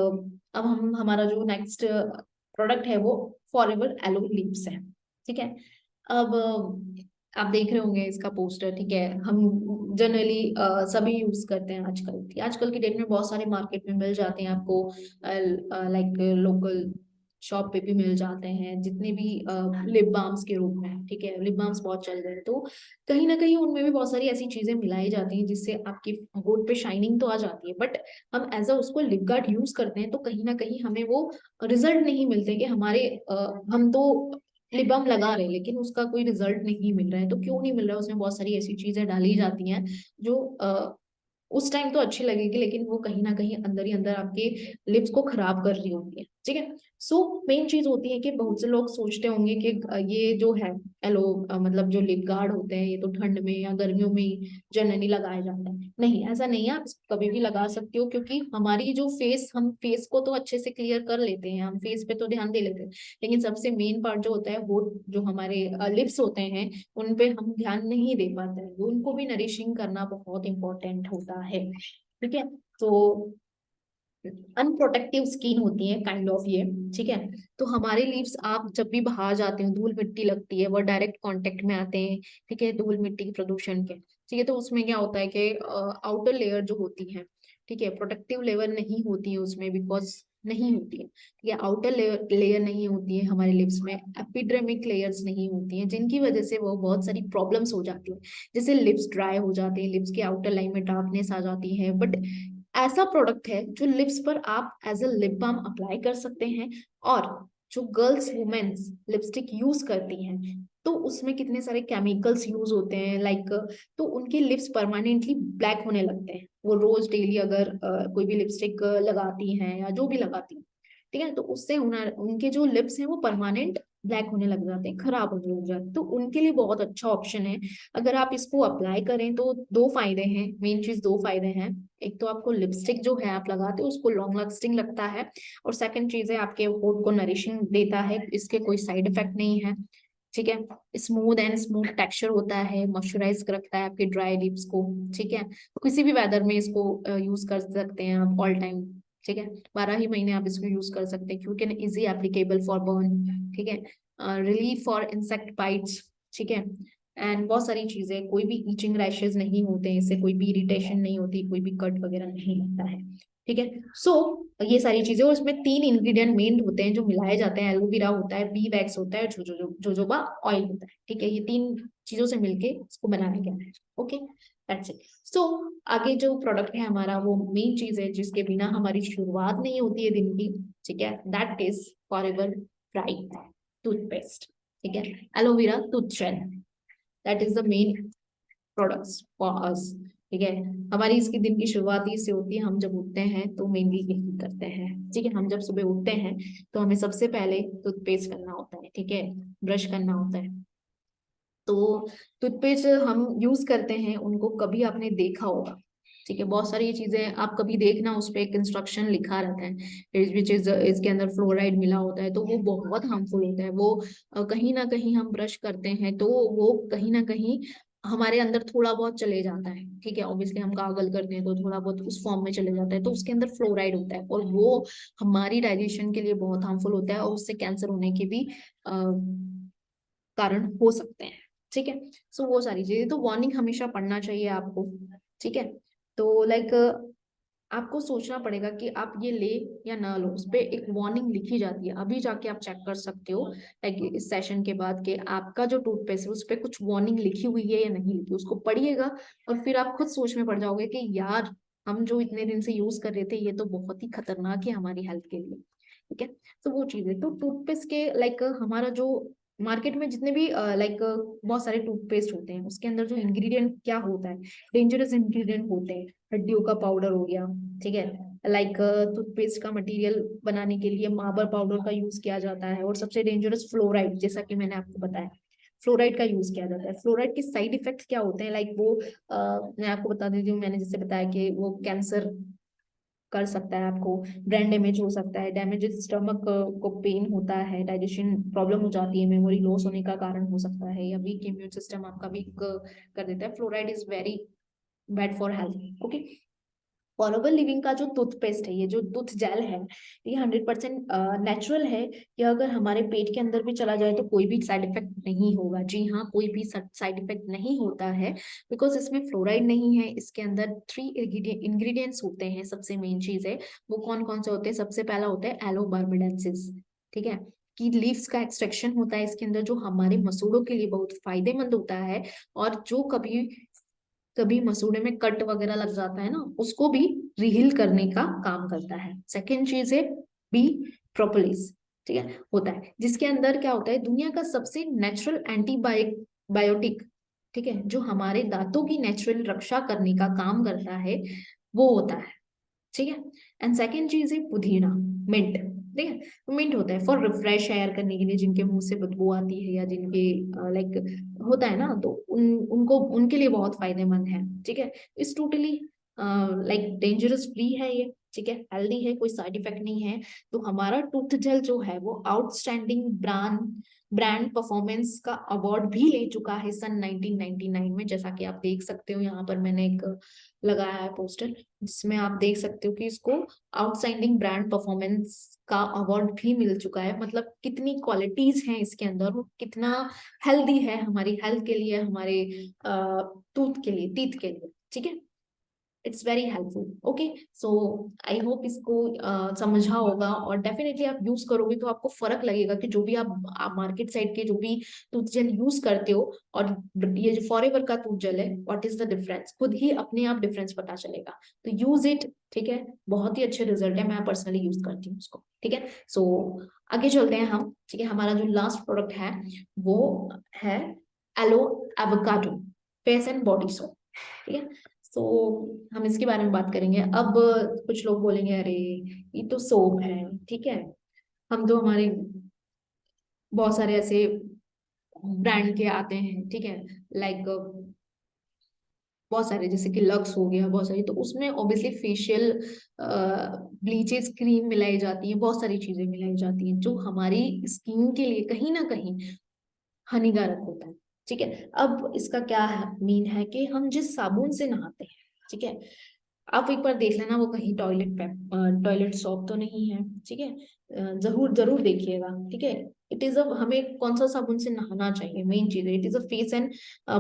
हम हमारा जो नेक्स्ट प्रोडक्ट है वो फॉरएवर एलो लिप्स है, ठीक है। अब आप देख रहे होंगे इसका पोस्टर, ठीक है। हम जनरली सभी यूज करते हैं आजकल, आजकल की डेट में बहुत सारे मार्केट में मिल जाते हैं आपको, लोकल शॉप पे भी मिल जाते हैं, जितने भी लिप बाम्स के रूप में, ठीक है, लिप बाम्स बहुत चल रहे हैं, तो कहीं ना कहीं उनमें भी बहुत सारी ऐसी चीजें मिलाई जाती हैं जिससे आपकी होठ पे शाइनिंग तो आ जाती है, बट हम एज अ उसको लिप गार्ड यूज करते हैं तो कहीं ना कहीं हमें वो रिजल्ट नहीं मिलते कि हम तो लिप बाम लगा रहे हैं लेकिन उसका कोई रिजल्ट नहीं मिल रहा है। तो क्यों नहीं मिल रहा है, उसमें बहुत सारी ऐसी चीजें डाली जाती हैं जो उस टाइम तो अच्छी लगेगी लेकिन वो कहीं ना कहीं अंदर ही अंदर आपके लिप्स को खराब कर रही होती है, ठीक है। सो मेन चीज होती है कि बहुत से लोग सोचते होंगे कि ये जो है एलो मतलब जो लिप गार्ड होते हैं ये तो ठंड में या गर्मियों में ही जनरली लगाए जाते हैं, नहीं, ऐसा नहीं है, आप इसको कभी भी लगा सकते हो, क्योंकि हमारी जो हम फेस को तो अच्छे से क्लियर कर लेते हैं, हम फेस पे तो ध्यान दे लेते हैं, लेकिन सबसे मेन पार्ट जो होता है वो जो हमारे लिप्स होते हैं उन पे हम ध्यान नहीं दे पाते हैं, उनको भी नरिशिंग करना बहुत इंपॉर्टेंट होता है, ठीक है। तो अनप्रोटेक्टिव स्किन होती है काइंड ऑफ ये, ठीक है। तो हमारे लीव्स आप जब भी बाहर जाते हो, धूल मिट्टी लगती है, वो डायरेक्ट कांटेक्ट में आते हैं, ठीक है, धूल मिट्टी प्रदूषण के, ठीक है। तो उसमें क्या होता है कि आउटर लेयर जो होती है, ठीक है, प्रोटेक्टिव लेयर नहीं होती है उसमें, बिकॉज नहीं होती है, ठीक है, आउटर लेयर नहीं होती है हमारे लिप्स में, एपिडर्मिक लेयर्स नहीं होती हैं, जिनकी वजह से वो बहुत सारी प्रॉब्लम्स हो जाती है, जैसे लिप्स ड्राई हो जाते हैं, लिप्स के आउटर लाइन में डार्कनेस आ जाती है। बट ऐसा प्रोडक्ट है जो लिप्स पर आप as a lip balm apply कर सकते हैं, और जो गर्ल्स वुमेन्स लिपस्टिक यूज करती हैं तो उसमें कितने सारे केमिकल्स यूज होते हैं, तो उनके लिप्स परमानेंटली ब्लैक होने लगते हैं, वो रोज डेली अगर कोई भी लिपस्टिक लगाती हैं या जो भी लगाती हैं, ठीक है, तो उससे उनके जो लिप्स हैं वो परमानेंट ब्लैक होने लग जाते हैं, खराब होने लग जाते हैं, तो उनके लिए बहुत अच्छा ऑप्शन है। अगर आप इसको अप्लाई करें तो दो फायदे हैं, मेन चीज दो फायदे हैं। एक तो आपको लिपस्टिक जो है आप लगाते हो उसको लॉन्ग लास्टिंग लगता है, और सेकंड चीज है आपके होठ को नरिशिंग देता है, इसके कोई साइड इफेक्ट नहीं है। ठीक है, स्मूथ एंड स्मूथ टेक्सचर होता है, मॉइस्चराइज रखता है आपके ड्राई लिप्स को। ठीक है, तो किसी भी वेदर में इसको यूज कर सकते हैं आप ऑल टाइम। ठीक है, 12 ही महीने आप इसको यूज कर सकते हैं, क्योंकि इजी एप्लीकेबल फॉर बर्न। ठीक है, रिलीफ फॉर इंसेक्ट बाइट्स। ठीक है, एंड बहुत सारी चीजें, कोई भी इचिंग रैशेज नहीं होते हैं इससे, कोई भी इरिटेशन नहीं होती, कोई भी कट वगैरह नहीं लगता है। ठीक है, सो ये सारी चीजें, और इसमें 3 इंग्रेडिएंट मेन होते हैं जो मिलाए जाते हैं, एलोवेरा होता है, बी वैक्स होता है, जोजोबा ऑयल होता है। ठीक है, ये 3 चीजों से मिलके इसको बनाया गया है। Okay, that's it. सो आगे जो प्रोडक्ट है हमारा, वो मेन चीज है जिसके बिना हमारी शुरुआत नहीं होती है दिन की। ठीक है, that is forever bright toothpaste. ठीक है, aloe vera tooth gel, that is the main products for us. ठीक है, हमारी इसकी दिन की शुरुआत ही से होती है, हम जब उठते हैं तो मेनली यही करते हैं। ठीक है, हम जब सुबह उठते हैं तो हमें सबसे पहले टूथपेस्ट करना होता है। ठीक है, ब्रश करना होता है। तो टूथपेस्ट हम यूज करते हैं उनको, कभी आपने देखा होगा। ठीक है, बहुत सारी चीजें आप कभी देखना, उस पे एक इंस्ट्रक्शन लिखा रहता है विच इज, इसके अंदर फ्लोराइड मिला होता है, तो वो बहुत हार्मफुल होता है वो। कहीं ना कहीं हम ब्रश करते हैं तो वो कहीं ना कहीं हमारे अंदर थोड़ा बहुत चले जाता है। ठीक है, ऑब्वियसली हम गागल करते हैं तो थोड़ा बहुत उस फॉर्म में चले जाता है, तो उसके अंदर फ्लोराइड होता है, और वो हमारी डाइजेशन के लिए बहुत हार्मफुल होता है, और उससे कैंसर होने के भी कारण हो सकते हैं। ठीक है, सो वो सारी चीजें तो वार्निंग हमेशा पढ़ना चाहिए आपको। ठीक है, तो लाइक आपको सोचना पड़ेगा कि आप ये ले या ना लो, उस पे एक वार्निंग लिखी जाती है, अभी जाके आप चेक कर सकते हो लाइक इस सेशन के बाद कि आपका जो टूथपेस्ट है उस पे कुछ वार्निंग लिखी हुई है या नहीं लिखी, उसको पढ़िएगा, और फिर आप खुद सोच में पड़ जाओगे कि यार हम जो इतने दिन से यूज कर रहे थे ये तो बहुत ही खतरनाक है हमारी हेल्थ के लिए। ठीक है, तो वो चीज है, तो टूथपेस्ट के लाइक हमारा जो मार्केट में जितने भी लाइक बहुत सारे टूथपेस्ट होते हैं, उसके अंदर जो इंग्रेडिएंट क्या होता है, डेंजरस इंग्रेडिएंट होते हैं, हड्डियों का पाउडर हो गया। ठीक है, लाइक टूथपेस्ट का मटेरियल बनाने के लिए मार्बर पाउडर का यूज किया जाता है, और सबसे डेंजरस फ्लोराइड, जैसा कि मैंने आपको बताया, फ्लोराइड का यूज किया जाता है। फ्लोराइड के साइड इफेक्ट क्या होते हैं, लाइक वो मैं आपको बता देती हूँ, मैंने जैसे बताया कि वो कैंसर कर सकता है, आपको ब्रेन डैमेज हो सकता है, डैमेज स्टमक को पेन होता है, डाइजेशन प्रॉब्लम हो जाती है, मेमोरी लॉस होने का कारण हो सकता है, या वीक इम्यून सिस्टम आपका वीक कर देता है। Fluoride is very bad for health. Okay, forever living का जो टूथपेस्ट है, ये जो टूथ जेल है, ये 100% नेचुरल है। ये अगर हमारे पेट के अंदर भी चला जाए तो कोई भी साइड इफेक्ट नहीं होगा। जी हाँ, कोई भी साइड इफेक्ट नहीं होता है, बिकॉज इसमें फ्लोराइड नहीं है। इसके अंदर 3 इंग्रेडिएंट्स होते हैं, सबसे मेन चीज है वो कौन कौन से होते हैं। सबसे पहला होता है एलो बार्बाडेंसिस। ठीक है, की लीव्स का एक्सट्रैक्शन होता है इसके अंदर, जो हमारे मसूड़ों के लिए बहुत फायदेमंद होता है, और जो कभी कभी मसूड़े में कट वगैरह लग जाता है ना, उसको भी रिहील करने का काम करता है। सेकेंड चीज है बी प्रोपोलिस। ठीक है, होता है जिसके अंदर क्या होता है, दुनिया का सबसे नेचुरल एंटीबायोटिक, ठीक है, जो हमारे दांतों की नेचुरल रक्षा करने का काम करता है, वो होता है। ठीक है, एंड सेकेंड चीज है पुदीना, मिंट। ठीक है, तो मिंट होता है फॉर रिफ्रेश एयर करने के लिए, जिनके मुंह से बदबू आती है, या जिनके लाइक होता है ना, तो उनको उनके लिए बहुत फायदेमंद है। ठीक है, इस टोटली लाइक डेंजरस फ्री है ये। ठीक है, हेल्दी है, कोई साइड इफेक्ट नहीं है। तो हमारा टूथ जेल जो है वो आउटस्टैंडिंग ब्रांड ब्रांड परफॉर्मेंस का अवार्ड भी ले चुका है सन 1999 में, जैसा कि आप देख सकते हो यहाँ पर मैंने एक लगाया है पोस्टर, जिसमें आप देख सकते हो कि इसको आउटस्टैंडिंग ब्रांड परफॉर्मेंस का अवार्ड भी मिल चुका है। मतलब कितनी क्वालिटीज हैं इसके अंदर, वो कितना हेल्दी है हमारी हेल्थ के लिए, हमारे टूथ के लिए, टीथ के लिए। ठीक है, it's very helpful. Okay, so I hope इसको समझा होगा, और डेफिनेटली आप यूज करोगे तो आपको फर्क लगेगा कि जो भी आप मार्केट साइड के जो भी टूथ जेल यूज करते हो, और ये जो फॉरएवर का टूथ जेल है, व्हाट इज द डिफरेंस, खुद ही अपने आप डिफरेंस पता चलेगा। तो यूज इट। ठीक है, बहुत ही अच्छे रिजल्ट है, मैं पर्सनली यूज करती हूँ उसको। ठीक है, सो आगे चलते हैं हम। ठीक है, हमारा जो लास्ट प्रोडक्ट है वो है aloe avocado face and body soap. ठीक है, सो हम इसके बारे में बात करेंगे। अब कुछ लोग बोलेंगे अरे ये तो सोप है। ठीक है, हम तो हमारे बहुत सारे ऐसे ब्रांड के आते हैं, ठीक है, लाइक बहुत सारे, जैसे कि लक्स हो गया, बहुत सारी, तो उसमें ऑब्वियसली फेशियल ब्लीचेस क्रीम मिलाई जाती है, बहुत सारी चीजें मिलाई जाती हैं जो हमारी स्किन के लिए कहीं ना कहीं हानिकारक होता है। ठीक है, अब इसका क्या मीन है कि हम जिस साबुन से नहाते हैं, ठीक है, आप एक बार देख लेना वो कहीं टॉयलेट सॉप तो नहीं है, ठीक है, जरूर जरूर देखिएगा, ठीक है। इट इज अ, हमें कौन सा साबुन से नहाना चाहिए, मेन चीज है, it is a face and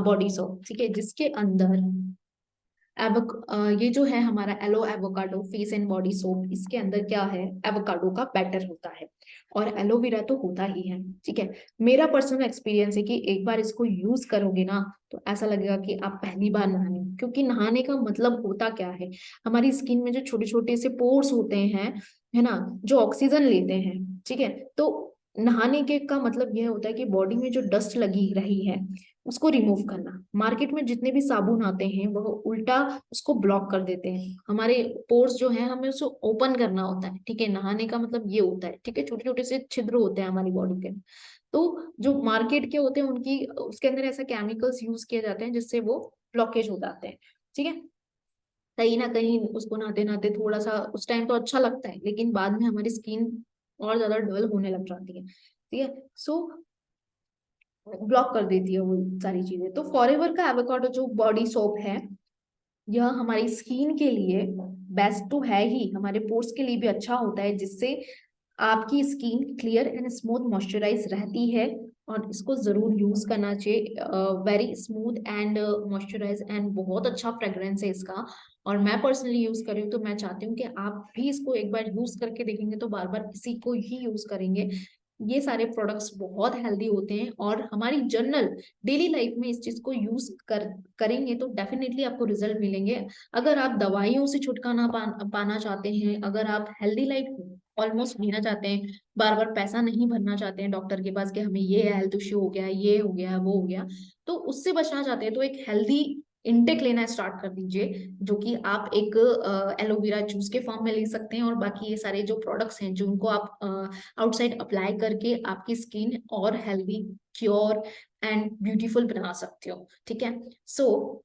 body soap, ठीक है, जिसके अंदर ये जो है हमारा aloe avocado face and body soap, इसके अंदर क्या है, एवोकाडो का बैटर होता है, और एलोवेरा तो होता ही है, ठीक है। मेरा पर्सनल एक्सपीरियंस है कि एक बार इसको यूज करोगे ना, तो ऐसा लगेगा कि आप पहली बार नहाने, क्योंकि नहाने का मतलब होता क्या है, हमारी स्किन में जो छोटे छोटे से पोर्स होते हैं, है ना, जो ऑक्सीजन लेते हैं, ठीक है, तो नहाने के का मतलब यह होता है कि बॉडी में जो डस्ट लगी रही है उसको रिमूव करना। मार्केट में जितने भी साबुन आते हैं वह उल्टा उसको ब्लॉक कर देते हैं, हमारे पोर्स जो है हमें उसको ओपन करना होता है, ठीक है, नहाने का मतलब ये होता है, ठीक है, छोटे छोटे से छिद्र होते हैं हमारी बॉडी के, तो जो मार्केट के होते हैं उनकी उसके अंदर ऐसा केमिकल्स यूज किए जाते हैं जिससे वो ब्लॉकेज हो जाते हैं, ठीक है। कहीं ना कहीं उसको नहाते नहाते थोड़ा सा उस टाइम तो अच्छा लगता है, लेकिन बाद में हमारी स्किन और ज्यादा डल होने लग जाती है, ठीक है, सो ब्लॉक कर देती है वो सारी चीजें। तो फॉरएवर का एवोकाडो जो बॉडी सोप है, यह हमारी स्किन के लिए बेस्ट तो है ही, हमारे पोर्स के लिए भी अच्छा होता है, जिससे आपकी skin clear and smooth moisturise रहती है, और इसको जरूर यूज करना चाहिए। Very smooth and moisturise and बहुत अच्छा फ्रेग्रेंस है इसका, और मैं पर्सनली यूज कर रही हूँ, तो मैं चाहती हूँ कि आप भी इसको एक बार यूज करके देखेंगे तो बार बार इसी को ही यूज करेंगे। ये सारे प्रोडक्ट्स बहुत हेल्दी होते हैं, और हमारी जनरल डेली लाइफ में इस चीज को यूज करेंगे तो डेफिनेटली आपको रिजल्ट मिलेंगे। अगर आप दवाइयों से छुटकारा पाना चाहते हैं, अगर आप हेल्दी लाइफ ऑलमोस्ट जीना चाहते हैं, बार बार पैसा नहीं भरना चाहते हैं डॉक्टर के पास कि हमें ये हेल्थ इश्यू हो गया, ये हो गया, वो हो गया, तो उससे बचना चाहते हैं, तो एक हेल्दी इनटेक लेना स्टार्ट कर दीजिए, जो कि आप एक एलोवेरा जूस के फॉर्म में ले सकते हैं, और बाकी ये सारे जो प्रोडक्ट्स हैं जो उनको आप आउटसाइड अप्लाई करके आपकी स्किन और हेल्दी, क्योर एंड ब्यूटीफुल बना सकते हो, ठीक है। सो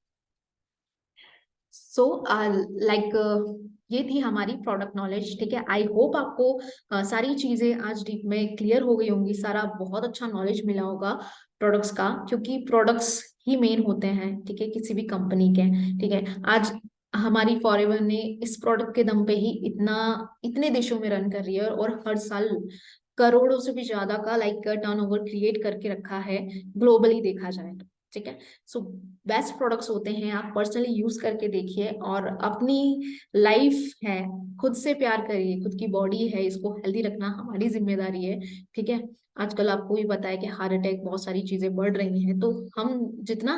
सो लाइक ये थी हमारी प्रोडक्ट नॉलेज, ठीक है। आई होप आपको सारी चीजें आज डीप में क्लियर हो गई होंगी, सारा बहुत अच्छा नॉलेज मिला होगा प्रोडक्ट्स का, क्योंकि प्रोडक्ट्स ही मेन होते हैं, ठीक है, किसी भी कंपनी के, ठीक है। आज हमारी फॉरएवर ने इस प्रोडक्ट के दम पे ही इतना इतने देशों में रन कर रही है, और हर साल करोड़ों से भी ज्यादा का लाइक टर्नओवर क्रिएट करके रखा है, ग्लोबली देखा जाए तो, ठीक है। सो बेस्ट प्रोडक्ट्स होते हैं, आप पर्सनली यूज करके देखिए, और अपनी लाइफ है, खुद से प्यार करिए, खुद की बॉडी है, इसको हेल्दी रखना हमारी जिम्मेदारी है, ठीक है। आजकल आपको भी पता है कि हार्ट अटैक, बहुत सारी चीजें बढ़ रही हैं, तो हम जितना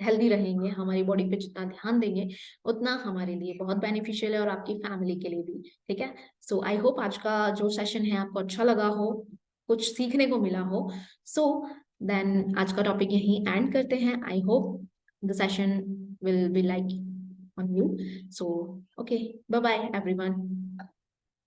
हेल्दी रहेंगे, हमारी बॉडी पे जितना ध्यान देंगे, उतना हमारे लिए बहुत बेनिफिशियल है, और आपकी फैमिली के लिए भी, ठीक है। सो आई होप आज का जो सेशन है आपको अच्छा लगा हो, कुछ सीखने को मिला हो। सो देन आज का टॉपिक यहीं एंड करते हैं। I hope the session will be like on you. So okay, bye bye everyone.